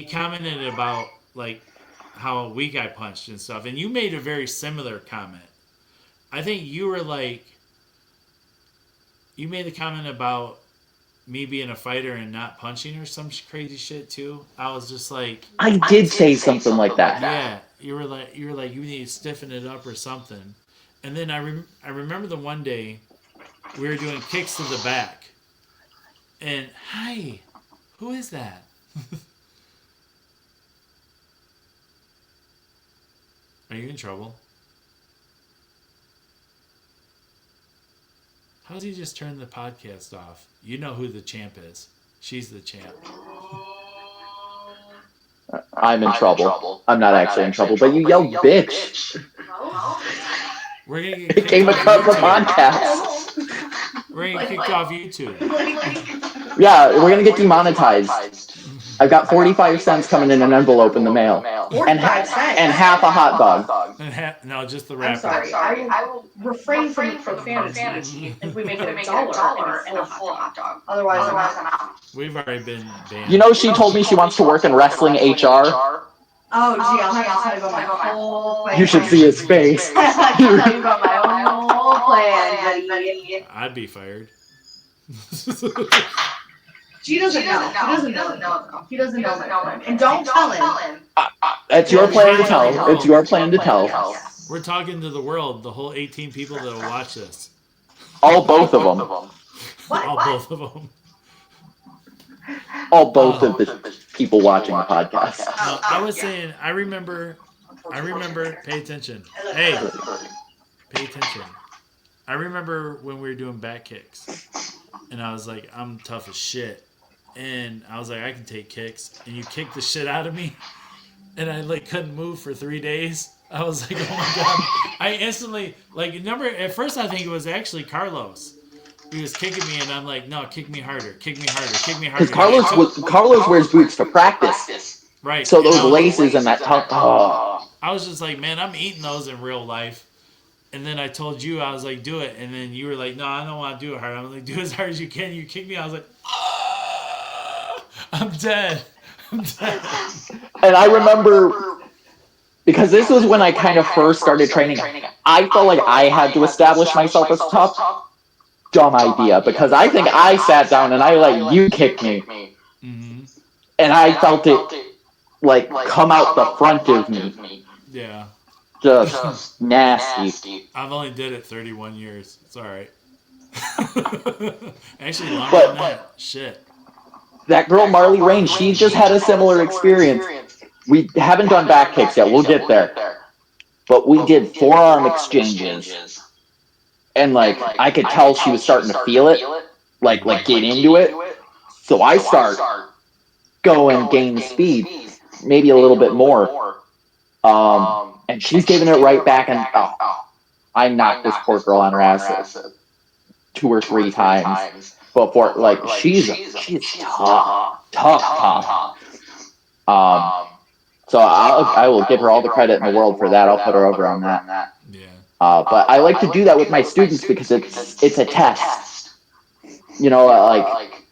commented about like how weak I punched and stuff, and you made a very similar comment. I think you were like, you made the comment about me being a fighter and not punching or some crazy shit too. I was just like, I did say something like that. Yeah, you were like you need to stiffen it up or something. And then I remember the one day we were doing kicks to the back. And, hi, who is that? Are you in trouble? How did he just turn the podcast off? You know who the champ is. She's the champ. I'm in trouble. I'm not actually in trouble, but you yelled bitch. We're gonna get came across the podcast. We're gonna get kicked off YouTube. Yeah, we're gonna get demonetized. I've got 45 cents coming in an envelope in the mail. And half a hot dog. No, just the wrapper. I'm sorry. I will refrain from profanity if we make it $1 and a full hot dog. Otherwise, I'm out. We've already been banned. You know, she told me she wants to work in wrestling HR. Oh, gee, I'll have to tell you about my whole plan. You should see his face. I can tell you about my whole plan, buddy. I'd be fired. She doesn't know. He doesn't know. And don't tell him. It's your plan to tell. It's your plan to tell. We're talking to the world, the whole 18 people that will watch this. All both of them. What? All both of them. All both of the people watching the podcast. No, I was saying, I remember, pay attention. Hey, pay attention. I remember when we were doing back kicks, and I was like, I'm tough as shit. And I was like, I can take kicks. And you kicked the shit out of me, and I like couldn't move for 3 days. I was like, oh my god! I instantly like at first I think it was actually Carlos. He was kicking me, and I'm like, no, kick me harder, kick me harder, kick me harder. Because Carlos wears boots to practice, right? So those laces and that tongue. Oh. I was just like, man, I'm eating those in real life. And then I told you, I was like, do it. And then you were like, no, I don't want to do it hard. I'm like, do it as hard as you can. You kick me. I was like, oh, I'm dead. I'm dead. And I remember, because this was when I kind of first started training, I felt like I had to establish myself as tough. Dumb idea, because I think I sat down and I let you kick me. Mm-hmm. And I felt it like come out the front of me. Yeah. Just nasty. I've only did it 31 years. It's all right. Actually, longer than that. Shit. That girl Marley Rain, she just had a similar experience. We haven't done back kicks yet. We'll get there. But we did forearm exchanges. And like I could tell she was starting to feel it, like get into it. So I start going gain speed, maybe a little bit more. And she's giving it right back, and I knocked this poor girl on her ass 2 or 3 times before. Like she's tough. So I will give her all the credit in the world for that. I'll put her over on that. Yeah. But I like to do that with my students because it's a test. You know, like,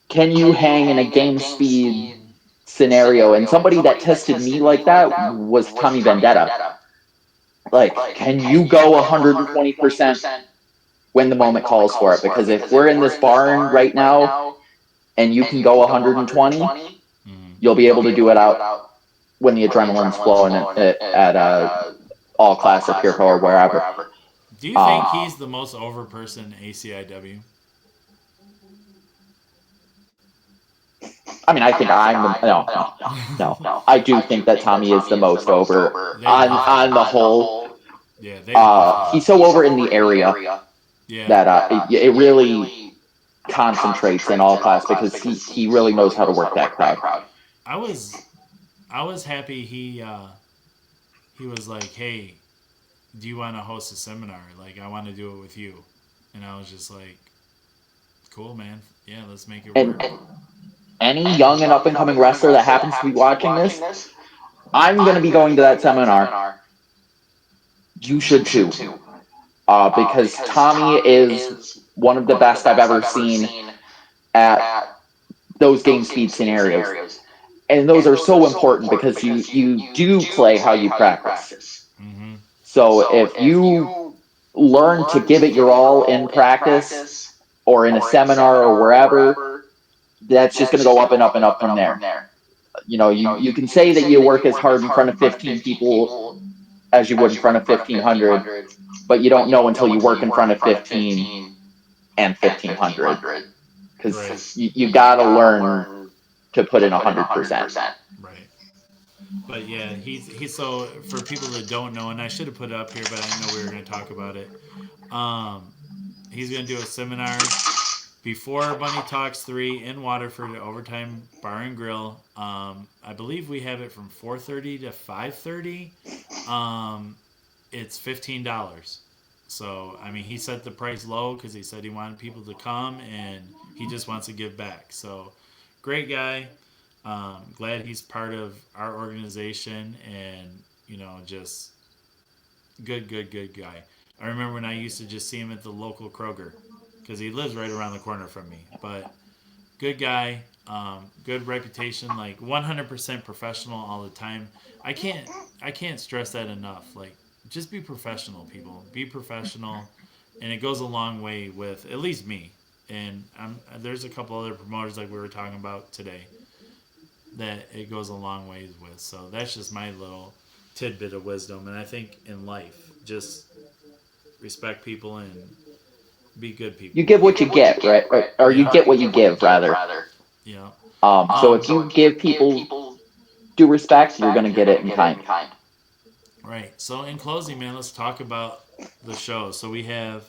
can you hang in a game speed scenario? And somebody that tested me like that was Tommy Vendetta. Like, can you go 120% when the moment calls for it? Because if we're in this barn right now and you can go 120, you'll be able to do it out when the adrenaline's flowing at all class or Pure or wherever. Do you think he's the most over person in ACIW? I mean, I think no. I do think that Tommy is the most over on the whole. Yeah, he's so over in the area that it really concentrates in all class because he really knows how to work that crowd. I was happy he was like, hey, do you want to host a seminar? Like, I want to do it with you. And I was just like, cool, man. Yeah, let's make it work. Any young and up-and-coming wrestler that happens to be watching this, I'm going to be going to that seminar. You should too. Because Tommy is one of the best I've ever seen at those game speed scenarios. And those are so important because you do play how you practice. Mm-hmm. So if you learn to give it your all in practice or in a seminar or wherever, that's just going to go up and up and up from there. You know, you can say that you work as hard in front of 15 people as you would in front of 1,500, but you don't know until you work in front of 15 and 1,500. Because you got to learn to put in 100%. Right. But yeah, he's so, for people that don't know, and I should have put it up here, but I didn't know we were going to talk about it. He's going to do a seminar before Bunny Talks 3 in Waterford at Overtime Bar and Grill. I believe we have it from 4:30 to 5:30. It's $15. So, I mean, he set the price low because he said he wanted people to come and he just wants to give back. So, great guy. Glad he's part of our organization and, you know, just good guy. I remember when I used to just see him at the local Kroger because he lives right around the corner from me. But good guy, good reputation, like 100% professional all the time. I can't stress that enough. Like, just be professional, people. Be professional, and it goes a long way with at least me. And there's a couple other promoters like we were talking about today that it goes a long ways with. So that's just my little tidbit of wisdom. And I think in life, just respect people and Be good people. You give what you get, right? Or you get what you give, rather. Yeah. So if you give people due respect, you're going to get it in kind. Right. So in closing, man, let's talk about the show. So we have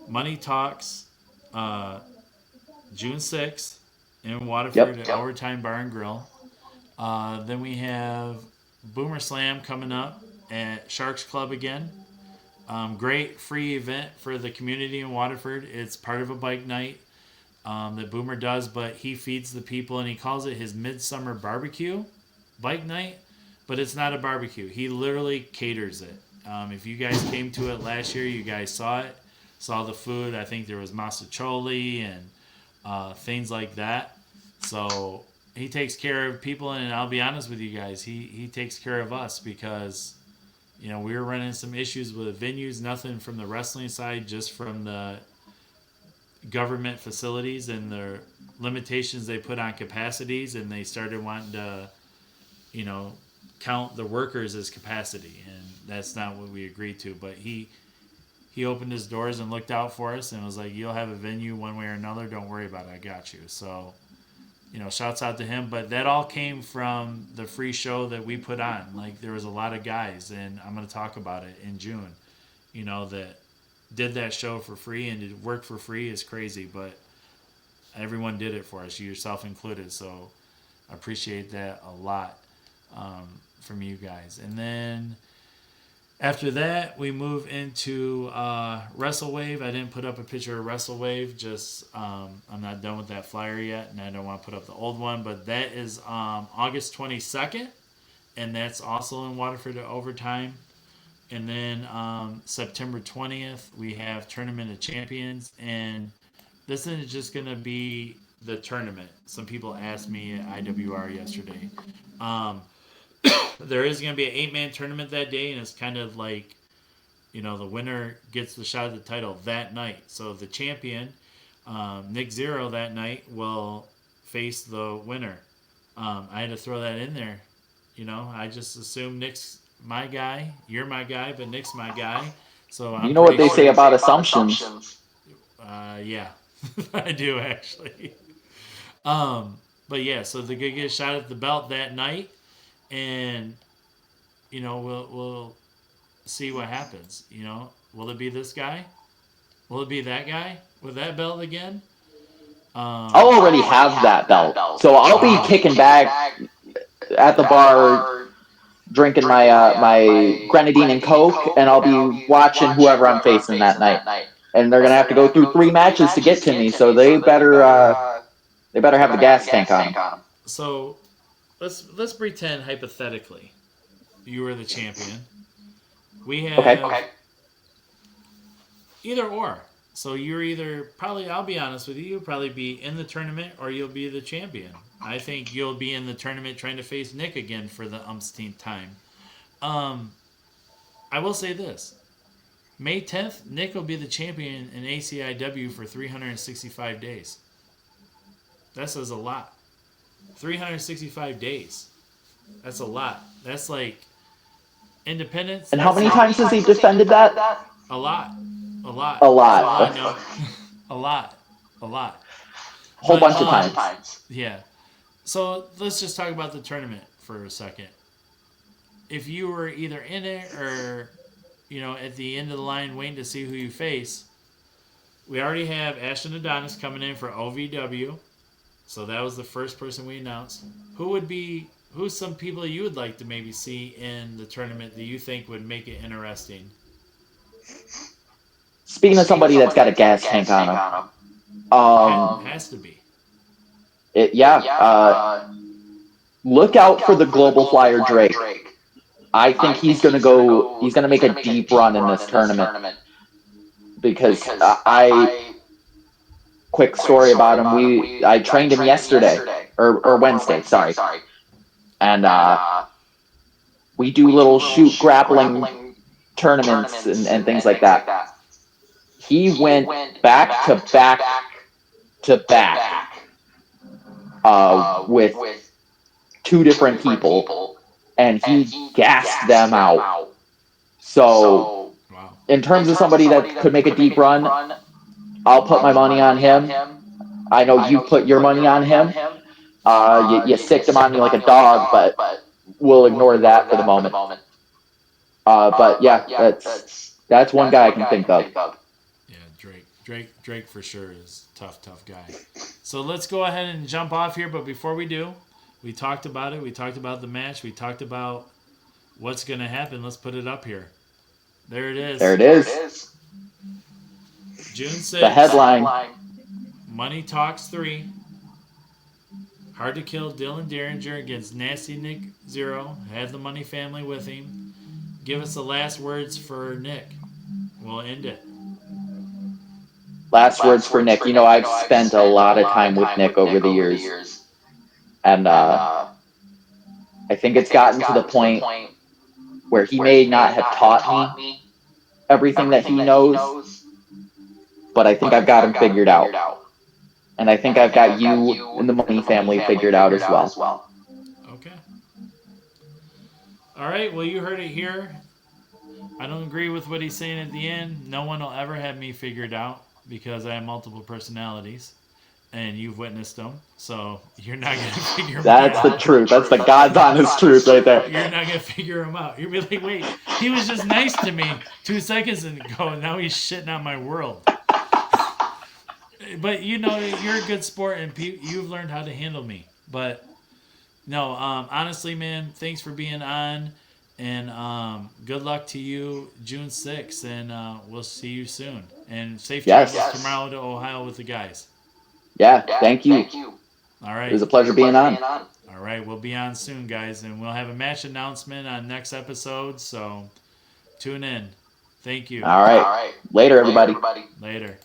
Money Talks, uh, June 6th in Waterford Yep. at Overtime Bar and Grill. Then we have Boomer Slam coming up at Sharks Club again. Great free event for the community in Waterford. It's part of a bike night that Boomer does, but he feeds the people and he calls it his Midsummer Barbecue bike night. But it's not a barbecue. He literally caters it. If you guys came to it last year, you guys saw it, saw the food. I think there was masticholi and things like that. So he takes care of people, and I'll be honest with you guys, he takes care of us because we were running some issues with venues, nothing from the wrestling side, just from the government facilities and the limitations they put on capacities, and they started wanting to, count the workers as capacity, and that's not what we agreed to. But he opened his doors and looked out for us and was like, "You'll have a venue one way or another. Don't worry about it. I got you." So, shouts out to him. But that all came from the free show that we put on. Like, there was a lot of guys, and I'm going to talk about it in June, that did that show for free and did work for free is crazy. But everyone did it for us, yourself included. So I appreciate that a lot from you guys. And then after that, we move into WrestleWave. I didn't put up a picture of WrestleWave. Just I'm not done with that flyer yet, and I don't want to put up the old one. But that is August 22nd, and that's also in Waterford at Overtime. And then September 20th, we have Tournament of Champions, and this isn't just going to be the tournament. Some people asked me at IWR yesterday. There is going to be an 8-man tournament that day, and it's kind of like, the winner gets the shot at the title that night. So the champion, Nick Zero, that night will face the winner. I had to throw that in there. I just assume Nick's my guy. You're my guy, but Nick's my guy. So I'm you know what they say about assumptions. Yeah, I do actually. But yeah, so they're gonna get a shot at the belt that night, and we'll see what happens. Will it be this guy? Will it be that guy with that belt again? I'll already have that belt, so I'll be kicking back at the bar, drinking my grenadine and Coke, and I'll be watching whoever I'm facing that night. And they're gonna have to go through 3 matches to get to me, so they better have the gas tank on them. So let's pretend hypothetically you were the champion. We have either or. So you're either probably, I'll be honest with you, you'll probably be in the tournament or you'll be the champion. I think you'll be in the tournament trying to face Nick again for the umpteenth time. I will say this. May 10th, Nick will be the champion in ACIW for 365 days. That says a lot. 365 days. That's a lot. That's like independence. And how many times has he defended that? A lot. A lot. A lot. I know. A lot. A whole bunch of times. Yeah. So let's just talk about the tournament for a second. If you were either in it or, at the end of the line waiting to see who you face, we already have Ashton Adonis coming in for OVW. So that was the first person we announced. Who's some people you would like to maybe see in the tournament that you think would make it interesting? Speaking of somebody that's got a gas tank on him, has to be. Look out for the global flyer Drake. I think he's going to make a deep run in this tournament. Because quick story about him, I trained him yesterday, or Wednesday, sorry. And we do little shoot grappling tournaments and things like that. He went back to back with 2 different people, and he gassed them out. So, in terms of somebody that could make a deep run, I'll put my money on him. I know you put your money on him. You sicked him on me like a dog, but we'll ignore that for the moment. But yeah, that's one guy I can think of. Yeah, Drake for sure is tough guy. So let's go ahead and jump off here. But before we do, we talked about it. We talked about the match. We talked about what's going to happen. Let's put it up here. There it is. There it is. June 6th. The headline. Money Talks 3. Hard to Kill Dylan Derringer against Nasty Nick Zero. Had the Money family with him. Give us the last words for Nick. We'll end it. Last words for Nick. You know, I've spent a lot of time with Nick over the years. And I think it's gotten to the point where he may not have taught me everything that he knows, but I think I've got him figured out. And I think I've got you and the Money family figured out as well. Okay. All right, well, you heard it here. I don't agree with what he's saying at the end. No one will ever have me figured out because I have multiple personalities, and you've witnessed them. So you're not going to figure them out. That's the truth. That's the God's honest truth right there. You're not going to figure them out. You'll be like, wait, he was just nice to me 2 seconds ago, and now he's shitting on my world. But, you know, you're a good sport, and you've learned how to handle me. But, no, honestly, man, thanks for being on. And good luck to you June 6th, and we'll see you soon. And safe travels tomorrow to Ohio with the guys. Yeah, thank you. All right. It was a pleasure being on. All right, we'll be on soon, guys, and we'll have a match announcement on next episode, so tune in. Thank you. All right. Later, everybody. Later.